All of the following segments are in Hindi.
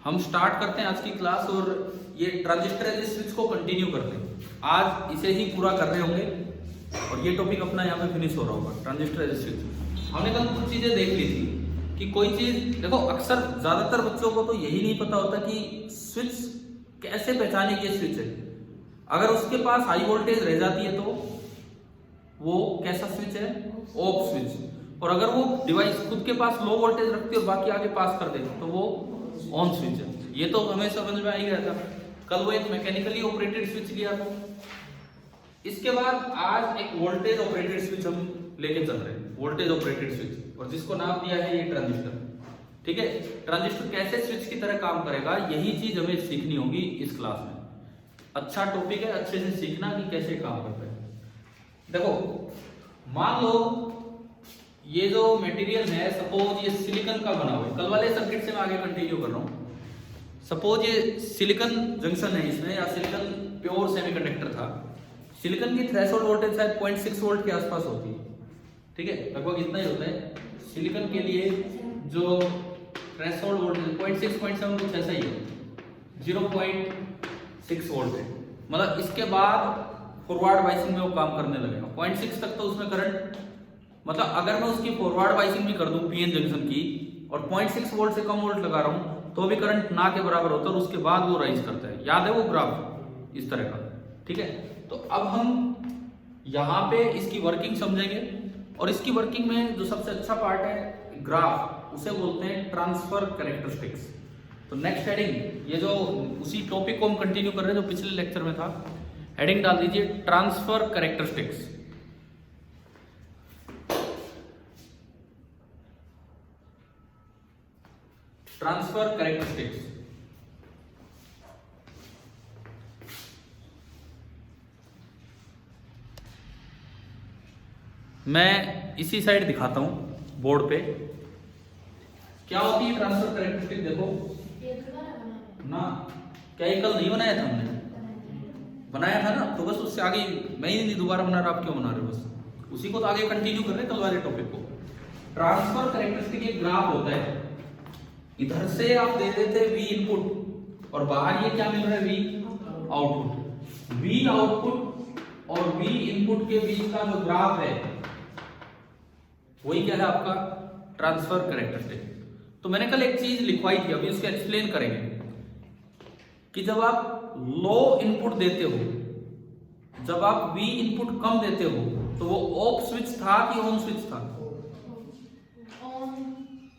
हम स्टार्ट करते हैं आज की क्लास और ये ट्रांजिस्टर एज स्विच को कंटिन्यू करते हैं। आज इसे ही पूरा कर रहे होंगे और ये टॉपिक अपना यहाँ पे फिनिश हो रहा होगा। ट्रांजिस्टर एज स्विच हमने कल कुछ चीजें देख ली थी कि कोई चीज देखो, अक्सर ज्यादातर बच्चों को तो यही नहीं पता होता कि स्विच कैसे पहचाने कि ये स्विच है। अगर उसके पास हाई वोल्टेज रह जाती है तो वो कैसा स्विच है? Off switch. और अगर वो डिवाइस खुद के पास लो वोल्टेज रखती है और बाकी आगे पास कर दे तो वो ऑन स्विच है। ये तो हमें समझ में आ ही गया था। कल वो एक मैकेनिकली ऑपरेटेड स्विच लिया था। इसके बाद आज एक वोल्टेज ऑपरेटेड स्विच हम लेके चल रहे हैं, वोल्टेज ऑपरेटेड स्विच, और जिसको नाम दिया है ये ट्रांजिस्टर। ठीक है, ट्रांजिस्टर कैसे स्विच की तरह काम करेगा यही चीज हमें सीखनी होगी इस क्लास में। अच्छा टॉपिक है, अच्छे से सीखना कि कैसे काम करता है। देखो, मान लो ये जो मटेरियल है, सपोज ये सिलिकॉन का बना हुआ है। कल वाले सर्किट से मैं आगे कंटिन्यू कर रहा हूं। सपोज ये सिलिकॉन जंक्शन है इसमें, या सिलिकॉन प्योर सेमीकंडक्टर था। सिलिकॉन की थ्रेशोल्ड वोल्टेज शायद 0.6 वोल्ट के आसपास होती है। ठीक है, लगभग इतना ही होता है। सिलिकॉन के लिए जो थ्रेशोल्ड वोल्टेज 0.6-0.7 कुछ ऐसा ही है, 0.6 वोल्ट है। मतलब इसके बाद फॉरवर्ड बाइसिंग में वो काम करने लगेगा। 0.6 तक तो उसमें करंट, मतलब अगर मैं उसकी फॉरवर्ड बाइसिंग भी कर दूं पीएन जंक्शन की और 0.6 वोल्ट से कम वोल्ट लगा रहा हूं तो भी करंट ना के बराबर होता है और उसके बाद वो राइज करता है। याद है वो ग्राफ इस तरह का? ठीक है, तो अब हम यहाँ पे इसकी वर्किंग समझेंगे और इसकी वर्किंग में जो सबसे अच्छा पार्ट है ग्राफ, उसे बोलते हैं ट्रांसफर कैरेक्टरिस्टिक्स। तो नेक्स्ट हेडिंग, ये जो उसी टॉपिक को हम कंटिन्यू कर रहे हैं जो पिछले लेक्चर में था, हेडिंग डाल दीजिए ट्रांसफर कैरेक्टरिस्टिक्स। ट्रांसफर कैरेक्टरिस्टिक्स मैं इसी साइड दिखाता हूं बोर्ड पे क्या होती है ट्रांसफर कैरेक्टरिस्टिक। देखो ना, क्या ये कल नहीं बनाया था हमने? बनाया था ना, तो बस उससे आगे मैं ही नहीं दोबारा बना रहा। आप क्यों बना रहे हो? बस उसी को तो आगे कंटिन्यू कर रहे हैं कल वाले टॉपिक को। ट्रांसफर कैरेक्टरिस्टिक एक ग्राफ होता है। इधर से आप दे देते वी इनपुट और बाहर ये क्या मिल रहा है? We output. वी आउटपुट और वी इनपुट के बीच का जो ग्राफ है वही क्या है? आपका ट्रांसफर कैरेक्टरिस्टिक। तो मैंने कल एक चीज लिखवाई थी, अभी इसको एक्सप्लेन करेंगे कि जब आप लो इनपुट देते हो, जब आप वी इनपुट कम देते हो तो वो ऑफ स्विच था कि ऑन स्विच था?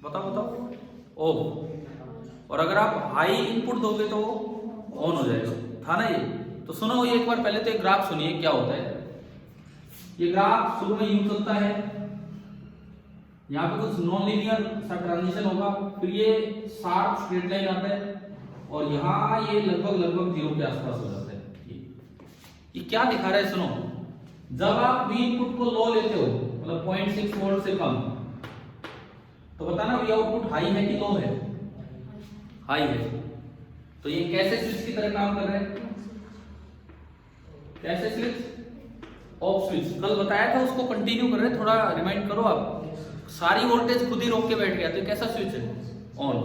बताओ बताओ। ऑफ। और अगर आप हाई इनपुट दोगे तो वो ऑन हो जाएगा, था ना ये? तो सुनो ये एक बार, पहले तो एक ग्राफ सुनिए क्या होता है। ये ग्राफ शुरू में यूं चलता है, यहाँ पे कुछ नॉन लीनियर सा ट्रांजिशन होगा, फिर ये शार्प स्ट्रेट लाइन आता है और यहाँ ये लगभग 0 के आसपास हो जाता है। ये क्या दिखा रहा है? सुनो, जब आप वी इनपुट को लो लेते हो, मतलब 0.6 वोल्ट से कम, तो बताना वी आउटपुट हाई है कि लो है? हाई है। तो ये कैसे स्विच की तरह काम कर रहा है? कैसे स्विच? Off switch. कल बताया था, उसको कंटिन्यू कर रहे हैं, थोड़ा रिमाइंड करो आप। सारी वोल्टेज खुद ही रोक के बैठ गया, तो कैसा स्विच है? ऑन।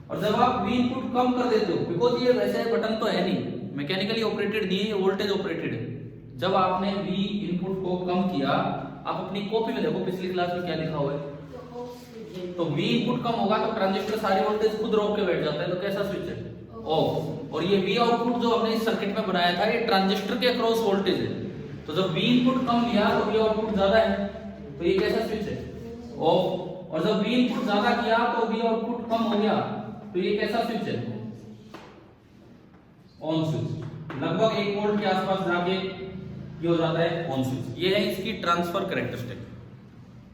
और जब आप वी इनपुट कम कर देते हो, बिकॉज ये वैसे बटन तो है नहीं, मैकेनिकली ऑपरेटेड नहीं है, ये वोल्टेज ऑपरेटेड है। जब आपने वी इनपुट को कम किया, आप अपनी कॉपी में देखो पिछली क्लास में क्या लिखा हुआ है। तो वी इनपुट कम होगा तो ट्रांजिस्टर सारी वोल्टेज खुद रोक के बैठ जाता है, तो कैसा स्विच है? ऑफ। और ये वी आउटपुट जो हमने इस सर्किट में बनाया था, ये ट्रांजिस्टर के अक्रॉस वोल्टेज है। तो जब वी इनपुट कम लिया तो वी आउटपुट ज्यादा है, तो ये कैसा स्विच है? ऑफ। और जब वी इनपुट ज्यादा किया तो वी आउटपुट कम हो गया, तो ये कैसा स्विच है? On switch. लगभग 1 वोल्ट के आसपास जाके ये हो जाता है ऑन स्विच। ये है इसकी ट्रांसफर कैरेक्टरिस्टिक।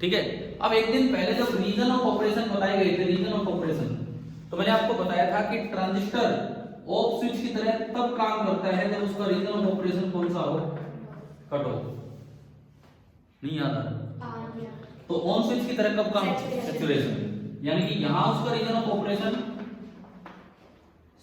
ठीक है, अब एक दिन पहले जब रीजन ऑफ ऑपरेशन बताए गए थे, रीजन ऑफ ऑपरेशन, तो मैंने आपको बताया था कि ट्रांजिस्टर ऑफ स्विच की तरह तब काम करता है जब उसका रीजन ऑफ ऑपरेशन कौन सा हो? Cut off. नहीं याद आ रहा? तो ऑन स्विच की तरह कब काम? सैचुरेशन। यानी कि यहां उसका रीजन ऑफ ऑपरेशन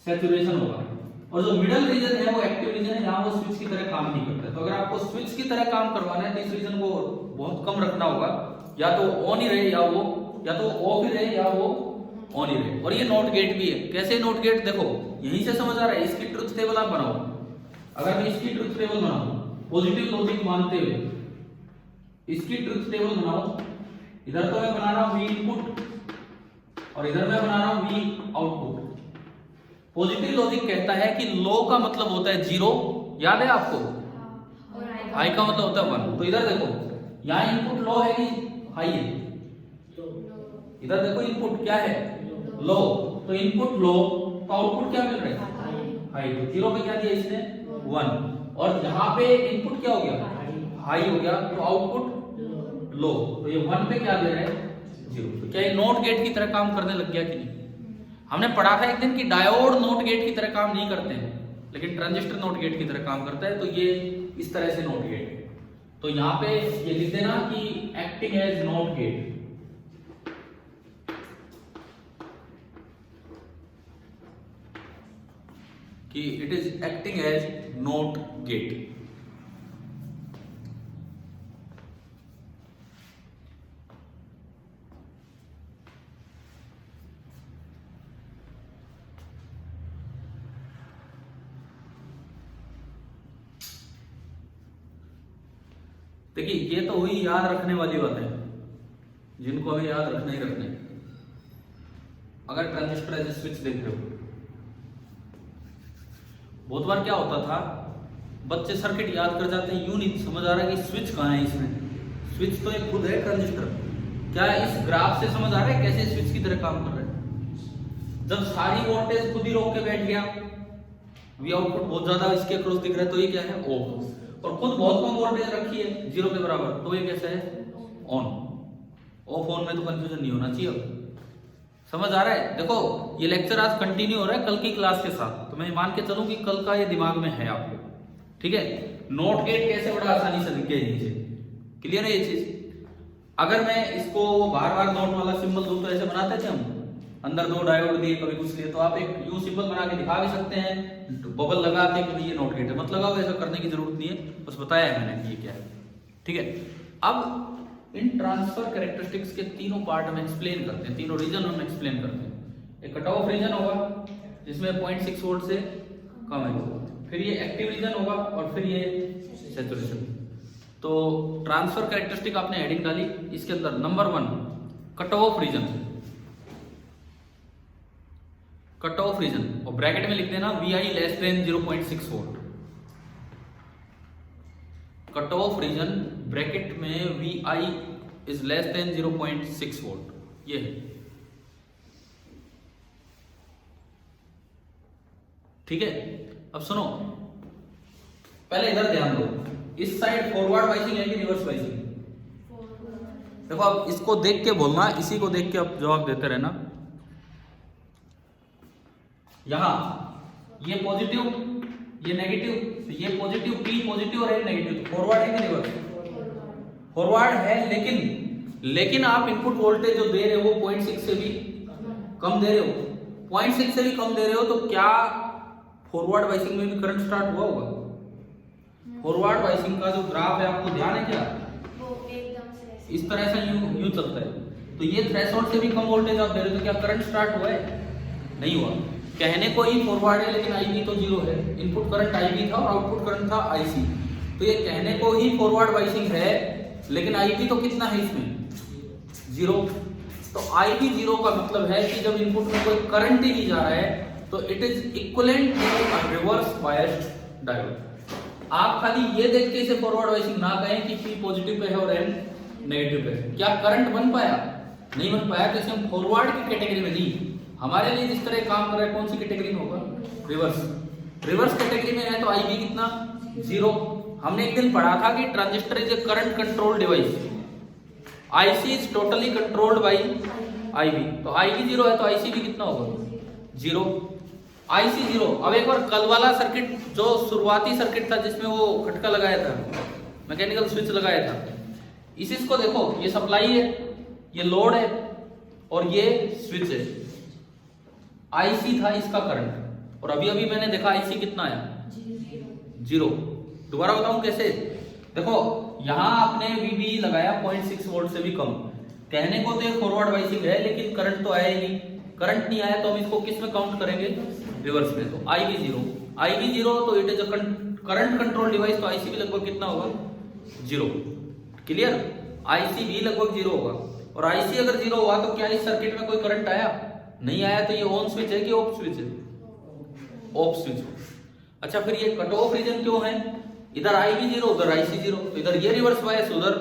सैचुरेशन होगा, और जो मिडल रीजन है वो एक्टिव रीजन है, यहां वो स्विच की तरह काम नहीं करता है। तो अगर आपको स्विच की तरह काम करवाना है तो इस रीजन को बहुत कम रखना होगा, या तो ऑन ही रहे या वो, या तो ऑफ ही रहे या वो ऑन ही रहे। और ये नॉट गेट भी है। कैसे नॉट गेट, देखो यहीं से समझ आ रहा है। इसकी ट्रुथ टेबल आप बनाओ। अगर मैं इसकी ट्रुथ टेबल बनाऊं पॉजिटिव लॉजिक मानते हुए, इसकी ट्रुथ टेबल बनाओ, इधर तो मैं बना रहा हूं V इनपुट और इधर मैं बना रहा हूं V आउटपुट। पॉजिटिव लॉजिक कहता है कि लो का मतलब होता है 0, याद है आपको, हाई का मतलब होता है 1। तो इधर देखो यहाँ इनपुट लो है कि हाई है, इधर देखो इनपुट क्या है, लो। तो इनपुट लो तो आउटपुट क्या मिल रहा है, हाई। तो 0 पे क्या दिया इसने, 1। और यहाँ पे इनपुट क्या हो गया, हाई हो गया, तो आउटपुट लो। तो ये 1 पे क्या दे रहा है, 0। तो क्या ये नॉट गेट की तरह काम करने लग गया कि नहीं? हमने पढ़ा था एक दिन कि डायोड नॉट गेट की तरह काम नहीं करते हैं, लेकिन ट्रांजिस्टर नॉट गेट की तरह काम करता है। तो ये इस तरह से नॉट गेट है। तो यहाँ पे ये लिख देना कि एक्टिंग एज नॉट गेट। कि it is acting as not gate. देखिए ये तो हुई याद रखने वाली बातें, जिनको हमें याद रखना ही रखना है। अगर ट्रांजिस्टर एज स्विच देख रहे हो, बहुत बार क्या होता था, बच्चे सर्किट याद कर जाते हैं, यूं नहीं समझ आ रहा है कि स्विच कहाँ है इसमें। स्विच तो एक खुद है ट्रांजिस्टर। क्या इस ग्राफ से समझ आ रहा है कैसे स्विच की तरह काम कर रहा है? जब सारी वोल्टेज खुद ही रोक के बैठ गया, वी आउटपुट बहुत ज्यादा इसके अक्रॉस दिख रहा है, तो ये क्या है, ऑफ। और खुद बहुत कम वोल्टेज रखी है 0 के बराबर, तो ये कैसा है, ऑन। ऑफ ऑन में तो कंफ्यूजन नहीं होना चाहिए। अब समझ आ रहा है? देखो ये लेक्चर आज कंटिन्यू हो रहा है कल की क्लास के साथ, तो मैं मान के चलूं कि कल का ये दिमाग में है आपको, ठीक है। नोट गेट कैसे बड़ा आसानी से दिख गया नीचे, क्लियर है ये चीज। अगर मैं इसको बार बार नोट वाला सिंबल दूं तो ऐसे बनाते थे हम, अंदर 2 डायोड दिए कभी कुछ लिए, तो आप एक यू सिंबल बना के दिखा भी सकते हैं, बबल लगा के कि ये नोट गेट है। मत लगाओ, ऐसा करने की जरूरत नहीं है, बस बताया है मैंने कि ये क्या है, ठीक है। अब इन ट्रांसफर कैरेक्टरिस्टिक्स के तीनों पार्ट हम एक्सप्लेन करते हैं, तीनों रीजन हम एक्सप्लेन करते हैं। एक कट ऑफ रीजन होगा जिसमें 0.6 वोल्ट से कम है, फिर ये एक्टिव रीजन होगा और फिर ये सैचुरेशन। तो ट्रांसफर कैरेक्टरिस्टिक आपने हेडिंग डाली, इसके अंदर number 1 cut off region, cut off region, और ब्रैकेट में लिख देना VI less than 0.6 volt. Cut off region bracket में VI is less than 0.6 volt, ये है, ठीक है। अब सुनो, पहले इधर ध्यान दो, इस साइड फॉरवर्ड वाइसिंग है कि रिवर्स वाइसिंग? देखो अब इसको देख के बोलना, इसी को देख के अब जवाब देते रहना। यहां ये पॉजिटिव ये नेगेटिव, तो ये पॉजिटिव P पॉजिटिव और ये नेगेटिव, तो फॉरवर्ड है कि रिवर्स? फॉरवर्ड है, लेकिन आप इनपुट वोल्टेज जो दे रहे हो वो 0.6 से भी कम दे रहे हो, 0.6 से भी कम दे रहे हो, तो क्या फॉरवर्ड वाइसिंग में भी करंट स्टार्ट हुआ होगा? फॉरवर्ड वाइसिंग का जो ग्राफ है आपको ध्यान है क्या, वो एकदम से इस तरह से यूं चलता है। तो ये थ्रेशोल्ड से भी कम वोल्टेज आप दे रहे हो, तो क्या करंट स्टार्ट हुआ है? नहीं हुआ। कहने को ही फॉरवर्ड है, लेकिन IB तो 0 है, इनपुट करंट IB था और आउटपुट करंट था IC। तो ये कहने को ही फॉरवर्ड वाइसिंग है, लेकिन IB तो कितना है इसमें, 0। तो IB 0 का मतलब है कि जब इनपुट में कोई करंट ही नहीं जा रहा है तो it is equivalent to a reverse biased diode. आप खाली ये देख के इसे फॉरवर्ड वाइसिंग ना कहें कि P पॉजिटिव पे है और N नेगेटिव पे है। क्या करंट बन पाया? नहीं बन पाया, तो इसे हम फॉरवर्ड की कैटेगरी में नहीं, हमारे लिए जिस तरह काम कर रहा है कौन सी कैटेगरी में होगा, रिवर्स। रिवर्स कैटेगरी में है तो IB कितना, 0। हमने एक दिन पढ़ा था कि transistor is a current control device, IC is totally controlled by IB। तो IB 0 है तो IC भी कितना होगा, 0। IC 0। अब एक बार कल वाला सर्किट जो शुरुआती सर्किट था जिसमें वो खटका लगाया था, मैकेनिकल स्विच लगाया था, इस को देखो, ये सप्लाई है, ये लोड है और ये स्विच है। IC था इसका करंट, और अभी अभी मैंने देखा IC कितना आया, 0। दोबारा बताऊं कैसे, देखो यहां आपने VB लगाया 0.6 वोल्ट से भी कम, कहने को तो फॉरवर्ड वाइसिंग है, लेकिन करंट तो आया ही नहीं, करंट नहीं आया तो हम इसको किस में काउंट करेंगे, रिवर्स में। तो IV 0 तो it is a current control device, तो IC भी लगभग कितना होगा, 0। क्लियर, IC भी लगभग 0 होगा। और IC अगर 0 हुआ तो क्या इस सर्किट में कोई करंट आया, नहीं आया, तो ये ऑन स्विच है कि ऑफ स्विच है, ऑफ स्विच। अच्छा, फिर ये कट ऑफ रीजन क्यों है, इधर IB 0 उधर IC 0, तो इधर ये रिवर्स बायस उधर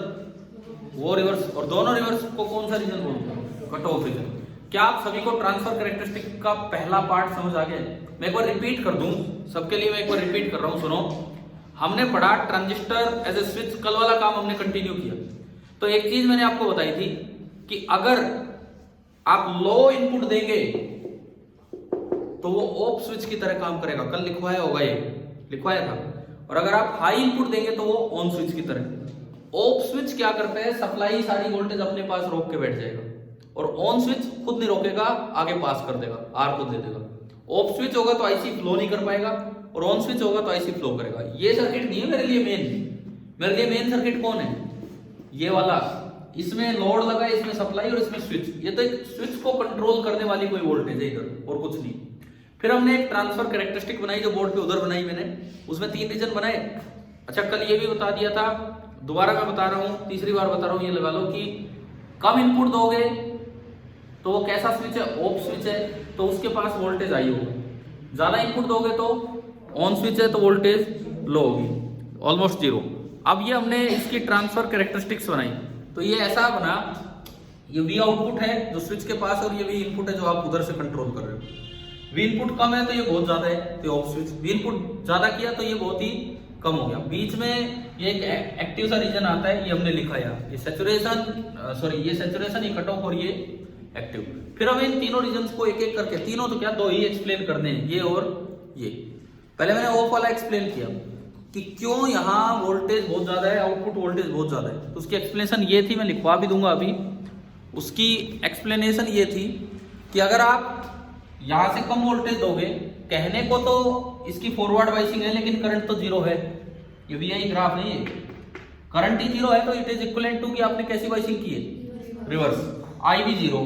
वो रिवर्स, और दोनों रिवर्स को कौन सा रीजन बोलते हैं, कट ऑफ रीजन। क्या आप सभी को ट्रांसफर कैरेक्टरिस्टिक का पहला पार्ट समझ आ गया? मैं एक बार रिपीट कर दूं सबके लिए, मैं एक बार रिपीट कर रहा हूं, सुनो। हमने पढ़ा ट्रांजिस्टर एज ए स्विच, कल वाला काम हमने कंटिन्यू किया। तो एक चीज मैंने आपको बताई थी कि अगर आप लो इनपुट देंगे तो वो ऑफ स्विच की तरह काम करेगा, कल लिखवाया होगा, ये लिखवाया था। और अगर आप हाई इनपुट देंगे तो वो ऑन स्विच की तरह। ऑफ स्विच क्या करता है, सप्लाई सारी वोल्टेज अपने पास रोक के बैठ जाएगा, और ऑन स्विच खुद नहीं रोकेगा, आगे पास कर देगा, आर को दे देगा। ऑफ स्विच होगा तो IC फ्लो नहीं कर पाएगा, और ऑन स्विच होगा तो IC फ्लो करेगा। ये सर्किट नहीं है मेरे लिए मेन सर्किट कौन है, ये वाला। इसमें लोड लगा है, इसमें सप्लाई और इसमें स्विच। ये तो एक स्विच को कंट्रोल करने वाली कोई वोल्टेज है इधर, और कुछ नहीं। फिर हमने एक ट्रांसफर कैरेक्टरिस्टिक बनाई, जो बोर्ड पे उधर बनाई मैंने, उसमें 3 रीजन बनाए। अच्छा, कल ये भी बता दिया था, दोबारा मैं बता रहा हूं, तीसरी बार बता रहा हूं, ये लगा लो कि कम इनपुट दोगे तो वो कैसा स्विच है, ऑफ स्विच है, तो उसके पास वोल्टेज आई होगी। ज्यादा इनपुट दोगे तो ऑन स्विच है तो वोल्टेज लो होगी, ऑलमोस्ट 0। अब ये हमने इसकी ट्रांसफर कैरेक्टरिस्टिक्स बनाई, तो ये ऐसा बना, ये V आउटपुट है जो स्विच के पास, और ये V इनपुट है जो आप उधर से कंट्रोल कर रहे हो। V इनपुट कम है तो ये बहुत ज्यादा है, तो ऑफ स्विच। V इनपुट ज्यादा किया तो ये बहुत ही कम हो गया। बीच में ये एक एक्टिव सा रीजन आता है, ये हमने लिखा है, ये सैचुरेशन, ये सैचुरेशन, ये कट ऑफ और ये एक्टिव। फिर हमें इन तीनों रीजन्स को एक एक करके, तीनों तो क्या, 2 ही एक्सप्लेन करने हैं, ये और ये। पहले मैंने ऑफ वाला एक्सप्लेन किया कि क्यों यहाँ वोल्टेज बहुत ज्यादा है, आउटपुट वोल्टेज बहुत ज्यादा है, तो उसकी एक्सप्लेनेशन ये थी, मैं लिखवा भी दूंगा अभी। उसकी एक्सप्लेनेशन ये थी कि अगर आप यहां से कम वोल्टेज दोगे, कहने को तो इसकी फॉरवर्ड बाइसिंग है, लेकिन करंट तो 0 है, ये VI ग्राफ नहीं है, करंट ही 0 है, तो इट इज इक्विवेलेंट टू कि आपने कैसी बाइसिंग की है, reverse. IB 0,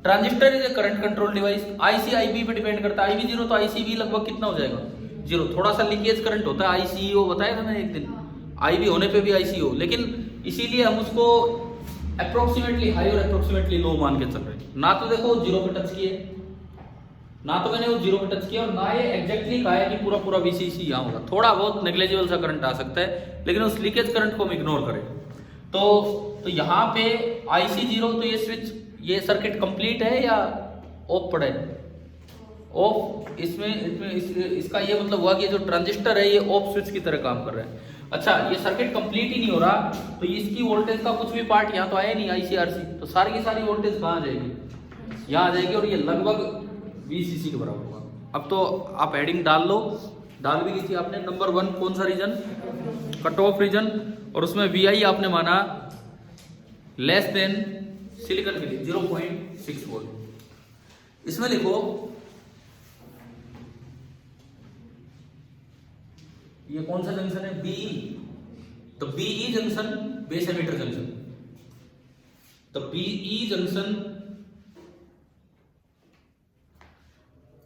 transistor is a current control device. IC IB पे डिपेंड करता है, IB 0 तो IC भी लगभग कितना हो जाएगा, 0। थोड़ा सा लीकेज करंट होता है, ICO बताया था मैंने एक दिन, IB होने पे भी ICO, लेकिन इसीलिए हम उसको अप्रोक्सीमेटली हाई और अप्रोक्सीमेटली लो मान के चल रहे हैं। ना तो देखो 0 पे टच किए, ना तो मैंने वो 0 पे टच किया, और ना ये एग्जैक्टली कहा है कि पूरा पूरा VCC यहाँ होगा। थोड़ा बहुत नेग्लेजिबल सा करंट आ सकता है, लेकिन उस लीकेज करंट को हम इग्नोर करें। तो यहाँ पे IC 0, तो ये स्विच, ये सर्किट कंप्लीट है या ऑफ पड़ा है, ऑफ। इसका ये मतलब हुआ कि जो ट्रांजिस्टर है ये ऑफ स्विच की तरह काम कर रहा है। अच्छा, ये सर्किट कंप्लीट ही नहीं हो रहा, तो इसकी वोल्टेज का कुछ भी पार्ट यहाँ तो आया नहीं, ICRC, तो सारी की सारी वोल्टेज कहाँ आ जाएगी, यहाँ आ जाएगी, और ये लगभग VCC के बराबर होगा। अब तो आप हेडिंग डाल लो, डाल भी दी थी आपने। नंबर 1 कौन सा रीजन, कट ऑफ रीजन, और उसमें VI आपने माना लेस देन सिलिकॉन के लिए 0.6 वोल्ट। इसमें लिखो ये कौन सा जंक्शन है, BE, तो BE junction base emitter junction, तो BE junction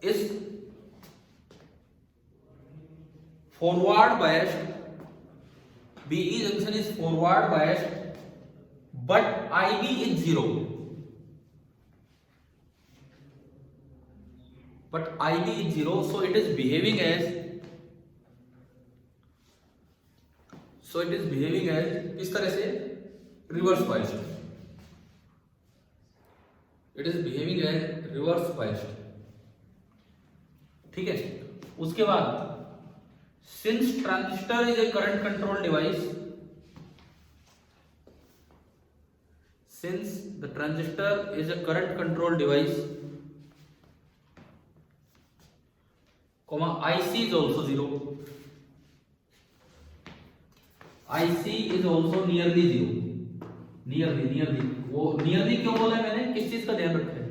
is forward biased, BE junction is forward biased, but IB is 0. But IB is 0, so it is behaving as किस तरह से, reverse biased. It is behaving as reverse biased, ठीक है। उसके बाद since transistor is a current control device, since the transistor is a current control device, comma IC is also 0, IC is also nearly 0, nearly वो nearly क्यों बोला है मैंने, किस चीज का ध्यान रखा है,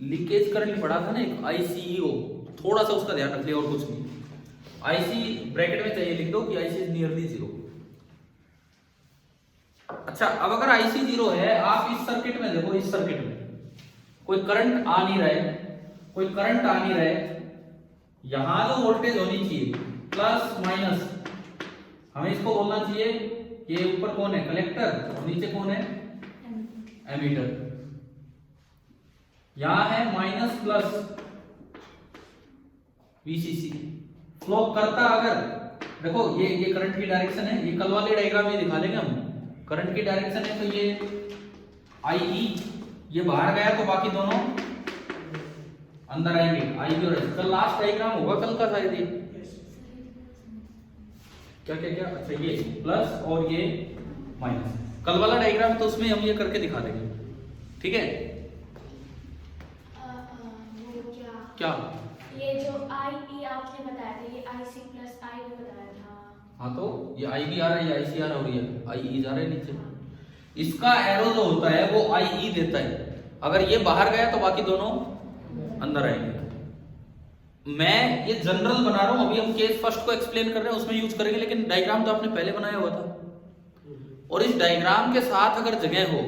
लीकेज करंट पढ़ा था ना एक ICEO, थोड़ा सा उसका ध्यान रख लिया और कुछ नहीं। IC ब्रैकेट में चाहिए लिख दो कि IC इज नियरली 0। अच्छा, अब अगर IC 0 है, आप इस सर्किट में देखो, इस सर्किट में कोई करंट आ नहीं रहा है, यहां जो वोल्टेज होनी चाहिए प्लस माइनस, हमें इसको बोलना चाहिए ये ऊपर कौन है कलेक्टर, नीचे कौन है एमीटर। यहां है माइनस प्लस वीसीसी फ्लो करता, अगर देखो ये करंट की डायरेक्शन है, ये कल वाले डायग्राम में दिखा लेंगे हम। करंट की डायरेक्शन है तो ये आई, ये बाहर गया तो बाकी दोनों अंदर आएंगे, आई और एस। कल लास्ट डायग्राम होगा कल का शायद ये, क्या क्या क्या, अच्छा ये प्लस और ये माइनस, कल वाला डायग्राम तो उसमें हम ये करके दिखा देंगे, ठीक है। क्या ये जो आई ई आपने बताया था, ये आई सी प्लस आई भी बताया था। हाँ तो ये आई भी आ रहा है, ये आई सी आ रहा है, आई ई जा रहा है नीचे। इसका एरो जो होता है वो आई ई देता है, अगर ये बाहर गया तो बाकी दोनों अंदर आएंगे। मैं ये जनरल बना रहा हूं, अभी हम केस फर्स्ट को एक्सप्लेन कर रहे हैं, उसमें यूज करेंगे, लेकिन डायग्राम तो आपने पहले बनाया हुआ था। और इस डायग्राम के साथ अगर जगह हो,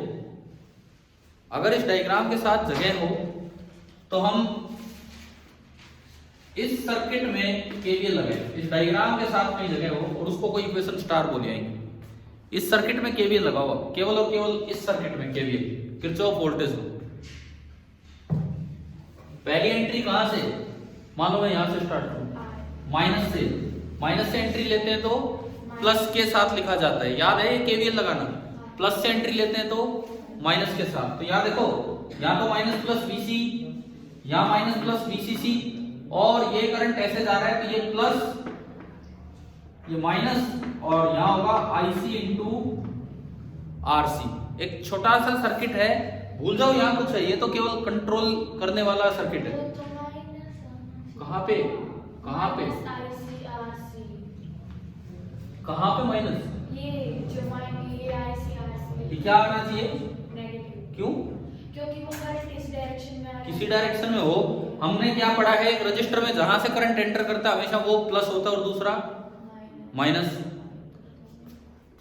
अगर इस डायग्राम के साथ जगह हो तो हम इस सर्किट में केवीएल लगाए, इस डायग्राम के साथ में जगह हो और उसको कोई इक्वेशन स्टार बोले आएंगे। इस सर्किट में केवीएल लगाओ, केवल और केवल इस सर्किट में केवीएल, किरचॉफ वोल्टेज लॉ। पहली एंट्री कहां से, मान लो मैं यहां से स्टार्ट करूं माइनस से एंट्री लेते हैं तो प्लस के साथ लिखा जाता है, याद है ये केवीएल लगाना। प्लस से एंट्री लेते हैं तो माइनस के साथ, तो यहां देखो यहां तो माइनस प्लस वीसी, यहां माइनस प्लस वीसीसी, और ये करंट ऐसे जा रहा है तो ये प्लस ये माइनस, और यहां होगा आईसी इंटू आरसी। एक छोटा सा सर्किट है, भूल जाओ यहां कुछ है, ये तो केवल कंट्रोल करने वाला सर्किट है। कहां पे कहां पे कहां पे माइनस, ये जो माइनस ये आईसी आरसी, ये क्या आना चाहिए नेगेटिव, क्यों, क्योंकि वो करंट इस डायरेक्शन में आ रहा है। किसी डायरेक्शन में हो। हमने क्या पढ़ा है, एक रजिस्टर में जहां से करंट एंटर करता है हमेशा वो प्लस होता है और दूसरा माइनस।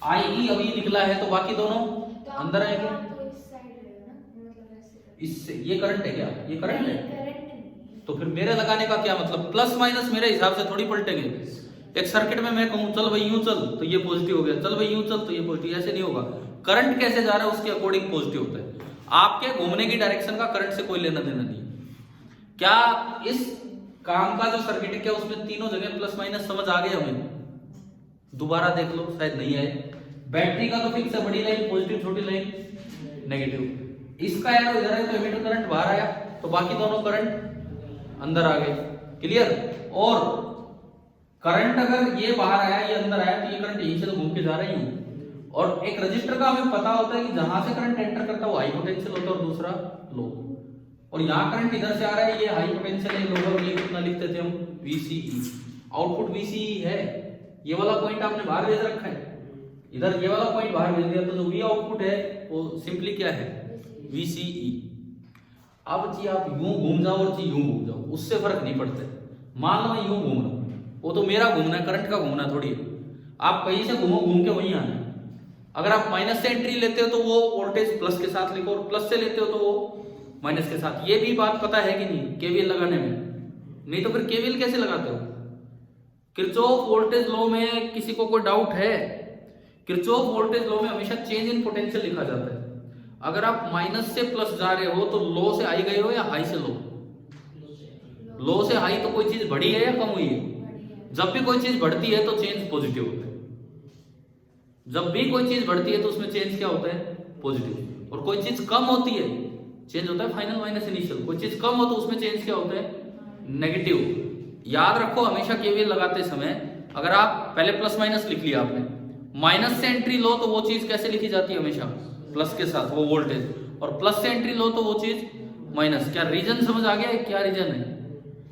आई अभी निकला है तो बाकी दोनों तो अंदर आएंगे। तो इस साइड रहेगा ना, मतलब ऐसे इससे ये करंट है क्या, ये करंट है, करंट नहीं। तो फिर मेरे लगाने का क्या मतलब, प्लस माइनस मेरे हिसाब से थोड़ी पलटेंगे। एक सर्किट में मैं कहूं चल भाई यूं चल तो ये पॉजिटिव हो गया, चल भाई यूं चल तो ये पॉजिटिव, ऐसे नहीं होगा। करंट कैसे जा रहा है उसके अकॉर्डिंग पॉजिटिव होता है। आपके घूमने की डायरेक्शन का करंट से कोई लेना देना नहीं। क्या इस काम का जो सर्किट है, क्या उसमें तीनों जगह प्लस माइनस समझ आ गया हमें? दोबारा देख लो, शायद नहीं आए। बैटरी का तो फिक्स है, बड़ी लाइन पॉजिटिव, छोटी लाइन नेगेटिव। इसका एरो इधर है तो एमीटर करंट बाहर आया तो बाकी दोनों करंट अंदर आ गए, क्लियर। और करंट अगर ये बाहर आया ये अंदर आया तो ये करंट यहीं से तो घूम के जा रही है। और एक रजिस्टर का हमें पता होता है कि जहां से करंट एंटर करता है वो हाई पोटेंशियल होता है और दूसरा लो। और यहाँ करंट इधर से आ रहा है, ये हाई पोटेंशियल है, लो, ये कितना लिखते थे हम VCE, आउटपुट VCE है। ये वाला पॉइंट आपने बाहर भेज रखा है, इधर ये वाला पॉइंट बाहर भेज दिया, तो जो V आउटपुट है वो सिंपली क्या है, VCE। अब जी आप यूं घूम जाओ और जी यूं घूम जाओ, उससे फर्क नहीं पड़ता। मान लो मैं यूं घूम रहा हूं, वो तो मेरा घूमना है, करंट का घूमना थोड़ी है। आप कहीं से घूमो, घूम के वहीं आना है। अगर आप माइनस से एंट्री लेते हो तो वो वोल्टेज प्लस के साथ लिखो, और प्लस से लेते हो तो वो माइनस के साथ। ये भी बात पता है कि नहीं केवीएल लगाने में? नहीं तो फिर केवीएल कैसे लगाते हो? किरचॉफ वोल्टेज लॉ में किसी को कोई डाउट है? किरचॉफ वोल्टेज लॉ में हमेशा चेंज इन पोटेंशियल लिखा जाता है। अगर आप माइनस से प्लस जा रहे हो तो लो से हाई गए हो या हाई से लो? लो से हाई तो कोई चीज बढ़ी है या कम हुई है? जब भी कोई चीज बढ़ती है तो चेंज पॉजिटिव होता है। जब भी कोई चीज बढ़ती है तो उसमें चेंज क्या होता है, पॉजिटिव। और कोई चीज कम होती है चेंज होता है फाइनल माइनस इनिशियल। कोई चीज कम हो तो उसमें चेंज क्या होता है, नेगेटिव। याद रखो हमेशा केवीएल लगाते समय अगर आप पहले प्लस माइनस लिख लिया आपने, माइनस से एंट्री लो तो वो चीज कैसे लिखी जाती है, हमेशा प्लस के साथ वो वोल्टेज, और प्लस से एंट्री लो तो वो चीज माइनस। क्या रीजन समझ आ गया है, क्या रीजन है?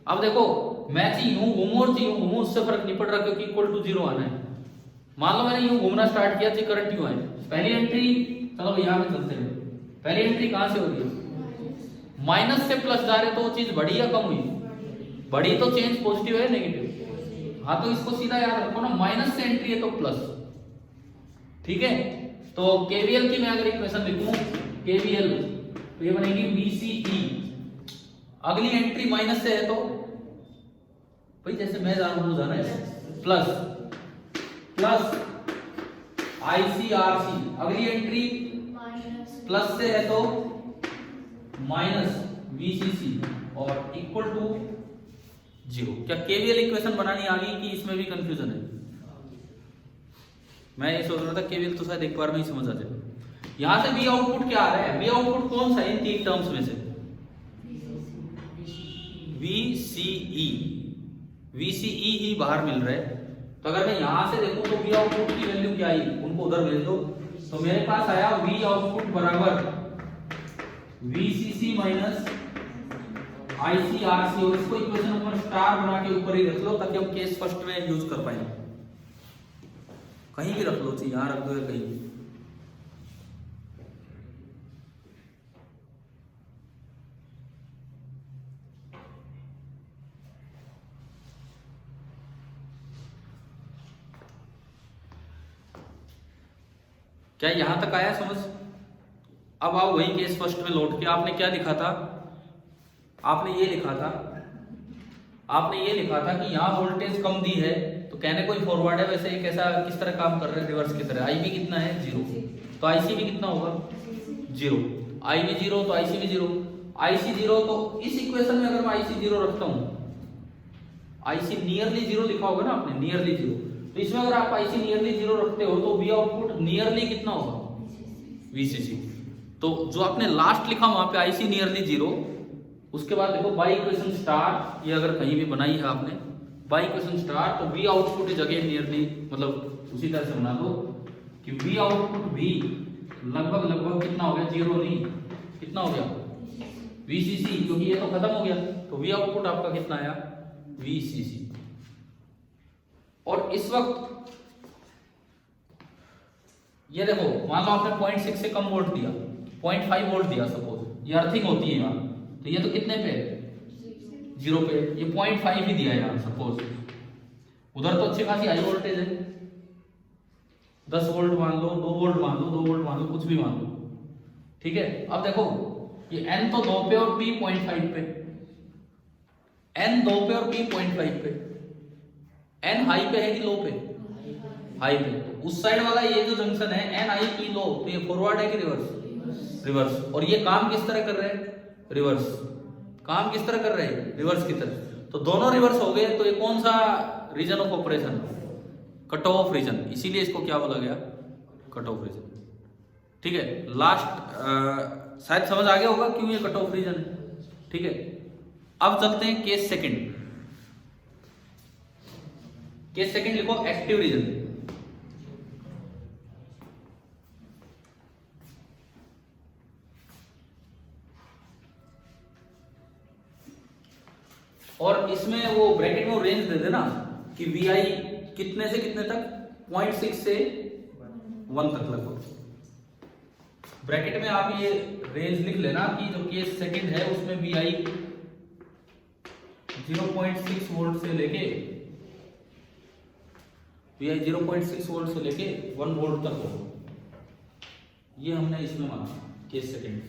अब देखो मैं ची यूं घूमूं और ची यूं घूमूं, उससे फर्क नहीं पड़ रहा क्योंकि इक्वल टू 0 आना है। मान लो मैंने यूं घूमना स्टार्ट किया, ची करंट यूं आए, पहली एंट्री, चलो यहां पे चलते हैं, पहली एंट्री कहां से हो रही है, माइनस से प्लस जा रहे तो वो चीज बढ़ी या कम हुई? बढ़ी तो चेंज पॉजिटिव है नेगेटिव? हाँ तो इसको सीधा याद रखो ना, माइनस से एंट्री है तो प्लस, ठीक है। तो केवीएल की मैं अगर इक्वेशन लिखूं केवीएल तो ये बनेगी VCE अगली एंट्री माइनस से है तो भाई जैसे मैं जानू जाना है प्लस ICRC, अगली एंट्री माइनस प्लस से है तो माइनस VCC और इक्वल टू 0। क्या केवीएल इक्वेशन बनानी आ गई कि इसमें भी कंफ्यूजन है? मैं ये सोच रहा था केवीएल तो शायद एक बार में ही समझ आ जाए। यहां से V आउटपुट क्या आ रहा है? V आउटपुट कौन सा है इन तीन टर्म्स में से? VCE ही बाहर मिल रहा है। तो अगर मैं यहां से देखूं तो V आउटपुट की वैल्यू क्या आई, उनको उधर भेज दो। तो मेरे पास आया V आउटपुट बराबर VCC माइनस ICRC, और इसको इक्वेशन नंबर स्टार बना के ऊपर ही रख लो ताकि हम केस फर्स्ट में यूज कर पाए। कहीं भी रख लो, चाहिए यहां रख दो या कहीं भी। क्या यहां तक आया समझ? अब आओ वही केस फर्स्ट में लौट के। आपने क्या लिखा था? आपने ये लिखा था कि यहां वोल्टेज कम दी है तो कहने कोई फॉरवर्ड है, वैसे एक ऐसा किस तरह काम कर रहे हैं रिवर्स की तरह। IB कितना है? 0, तो IC भी कितना होगा? 0। IB 0 तो IC भी 0। IC 0 तो इस इक्वेशन में अगर मैं IC 0 रखता हूं, IC नियरली 0 लिखा होगा ना आपने, नियरली 0। तो इसमें अगर आप IC नियरली 0 रखते हो तो V आउटपुट नियरली कितना होगा? VCC। तो जो आपने लास्ट लिखा वहां पे IC नियरली 0, उसके बाद देखो बाई इक्वेशन स्टार, ये अगर कहीं भी बनाई है आपने बाई इक्वेशन स्टार, तो V output is again nearly, मतलब उसी तरह से बना दो कि V आउटपुट भी लगभग कितना हो गया? 0 नहीं, कितना हो गया? VCC, क्योंकि ये तो खत्म हो गया। तो V आउटपुट आपका कितना आया? VCC। और इस वक्त ये देखो, मान लो आपने 0.6 से कम वोल्ट दिया, 0.5 वोल्ट दिया सपोज, ये अर्थिंग होती है यहाँ, तो ये तो कितने पे? 0 पे। ये 0.5 ही दिया है यहाँ सपोज, उधर तो अच्छी खासी हाई वोल्टेज है, 10 वोल्ट मान लो, 2 वोल्ट मान लो, 2 वोल्ट मान लो, कुछ भी मान लो, ठीक है। अब देखो ये N तो 2 पे और P 0.5 पे, N 2 पे और P 0.5 पे। N हाई पे है कि लो पे? हाई पे। तो उस साइड वाला ये जो जंक्शन है N हाई P लो, तो ये फॉरवर्ड है कि रिवर्स? रिवर्स। और ये काम किस तरह कर रहे हैं? रिवर्स। काम किस तरह कर रहे हैं? रिवर्स की तरह। तो दोनों रिवर्स हो गए, तो ये कौन सा region of operation? Cut off region, इसीलिए इसको क्या बोला गया? Cut off region. ठीक है, लास्ट शायद समझ आ गया होगा क्यों ये कट ऑफ रीजन है। ठीक है, अब चलते हैं केस सेकंड। केस सेकंड लिखो एक्टिव रीजन। और इसमें वो ब्रैकेट में वो रेंज दे देना कि VI कितने से कितने तक? 0.6 से 1 तक लगभग। ब्रैकेट में आप ये रेंज लिख लेना कि जो केस सेकंड है उसमें VI 0.6 वोल्ट से लेके VI 0.6 वोल्ट से लेके 1 वोल्ट तक हो। ये हमने इसमें माना केस सेकंड।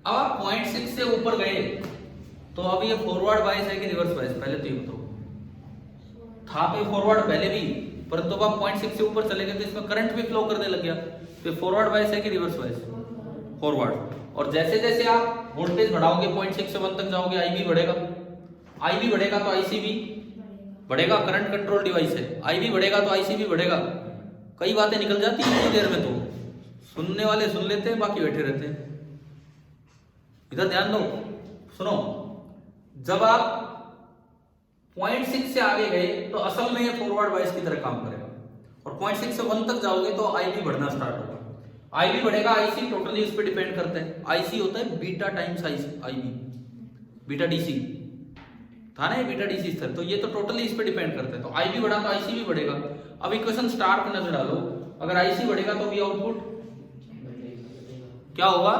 अब आप 0.6 से ऊपर गए तो अब ये फॉरवर्ड बायस है कि रिवर्स बायस? पहले तो ये बताओ। था तो फॉरवर्ड पहले भी, परंतु अब आप 0.6 से ऊपर चले गए तो इसमें करंट भी फ्लो करने लग गया। तो फॉरवर्ड बायस है कि रिवर्स बायस? फॉरवर्ड। और जैसे जैसे आप वोल्टेज बढ़ाओगे 0.6 से 1 तक जाओगे, IB बढ़ेगा। IB बढ़ेगा तो IC भी बढ़ेगा, करंट कंट्रोल डिवाइस है। IB बढ़ेगा तो IC भी बढ़ेगा। कई बातें निकल जाती है इतनी देर में, तो सुनने वाले सुन लेते हैं, बाकी बैठे रहते हैं। इधर ध्यान दो, सुनो। जब आप 0.6 से आगे गए तो असल में ये फॉरवर्ड बायस की तरह काम करेगा, और 0.6 से 1 तक जाओगे तो IB बढ़ना स्टार्ट होगा। IB बढ़ेगा, IC टोटली इस पे डिपेंड करता है। IC होता है beta times IB, beta DC था ना, बीटा DC स्तर, तो ये तो टोटली इस पे डिपेंड करता है। तो IB बढ़ा तो IC भी बढ़ेगा। अब इक्वेशन स्टार पे नजर डालो, अगर IC बढ़ेगा तो V आउटपुट क्या होगा?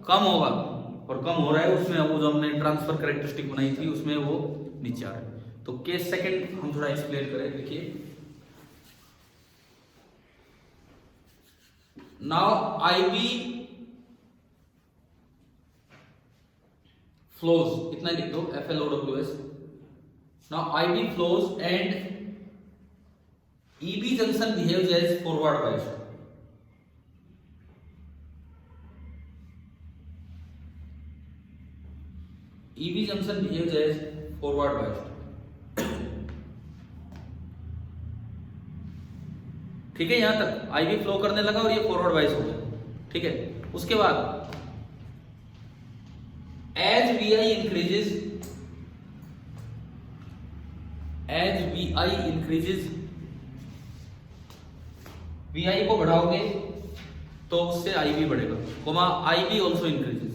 कम होगा, और कम हो रहा है उसमें वो जो हमने ट्रांसफर कैरेक्टरिस्टिक बनाई थी उसमें वो नीचे आ रहा है। तो केस सेकंड हम थोड़ा एक्सप्लेन करें, देखिए। नाउ IB फ्लोज इतना लिख दो, FLOWS। Now IV flows and EB junction behaves as forward biased. EB junction behaves as forward biased. ठीक है, यहां तक IV फ्लो करने लगा और ये फॉरवर्ड बायस हो गया। ठीक है, उसके बाद as VI increases, VI को बढ़ाओगे तो उससे IB बढ़ेगा, IB also increases,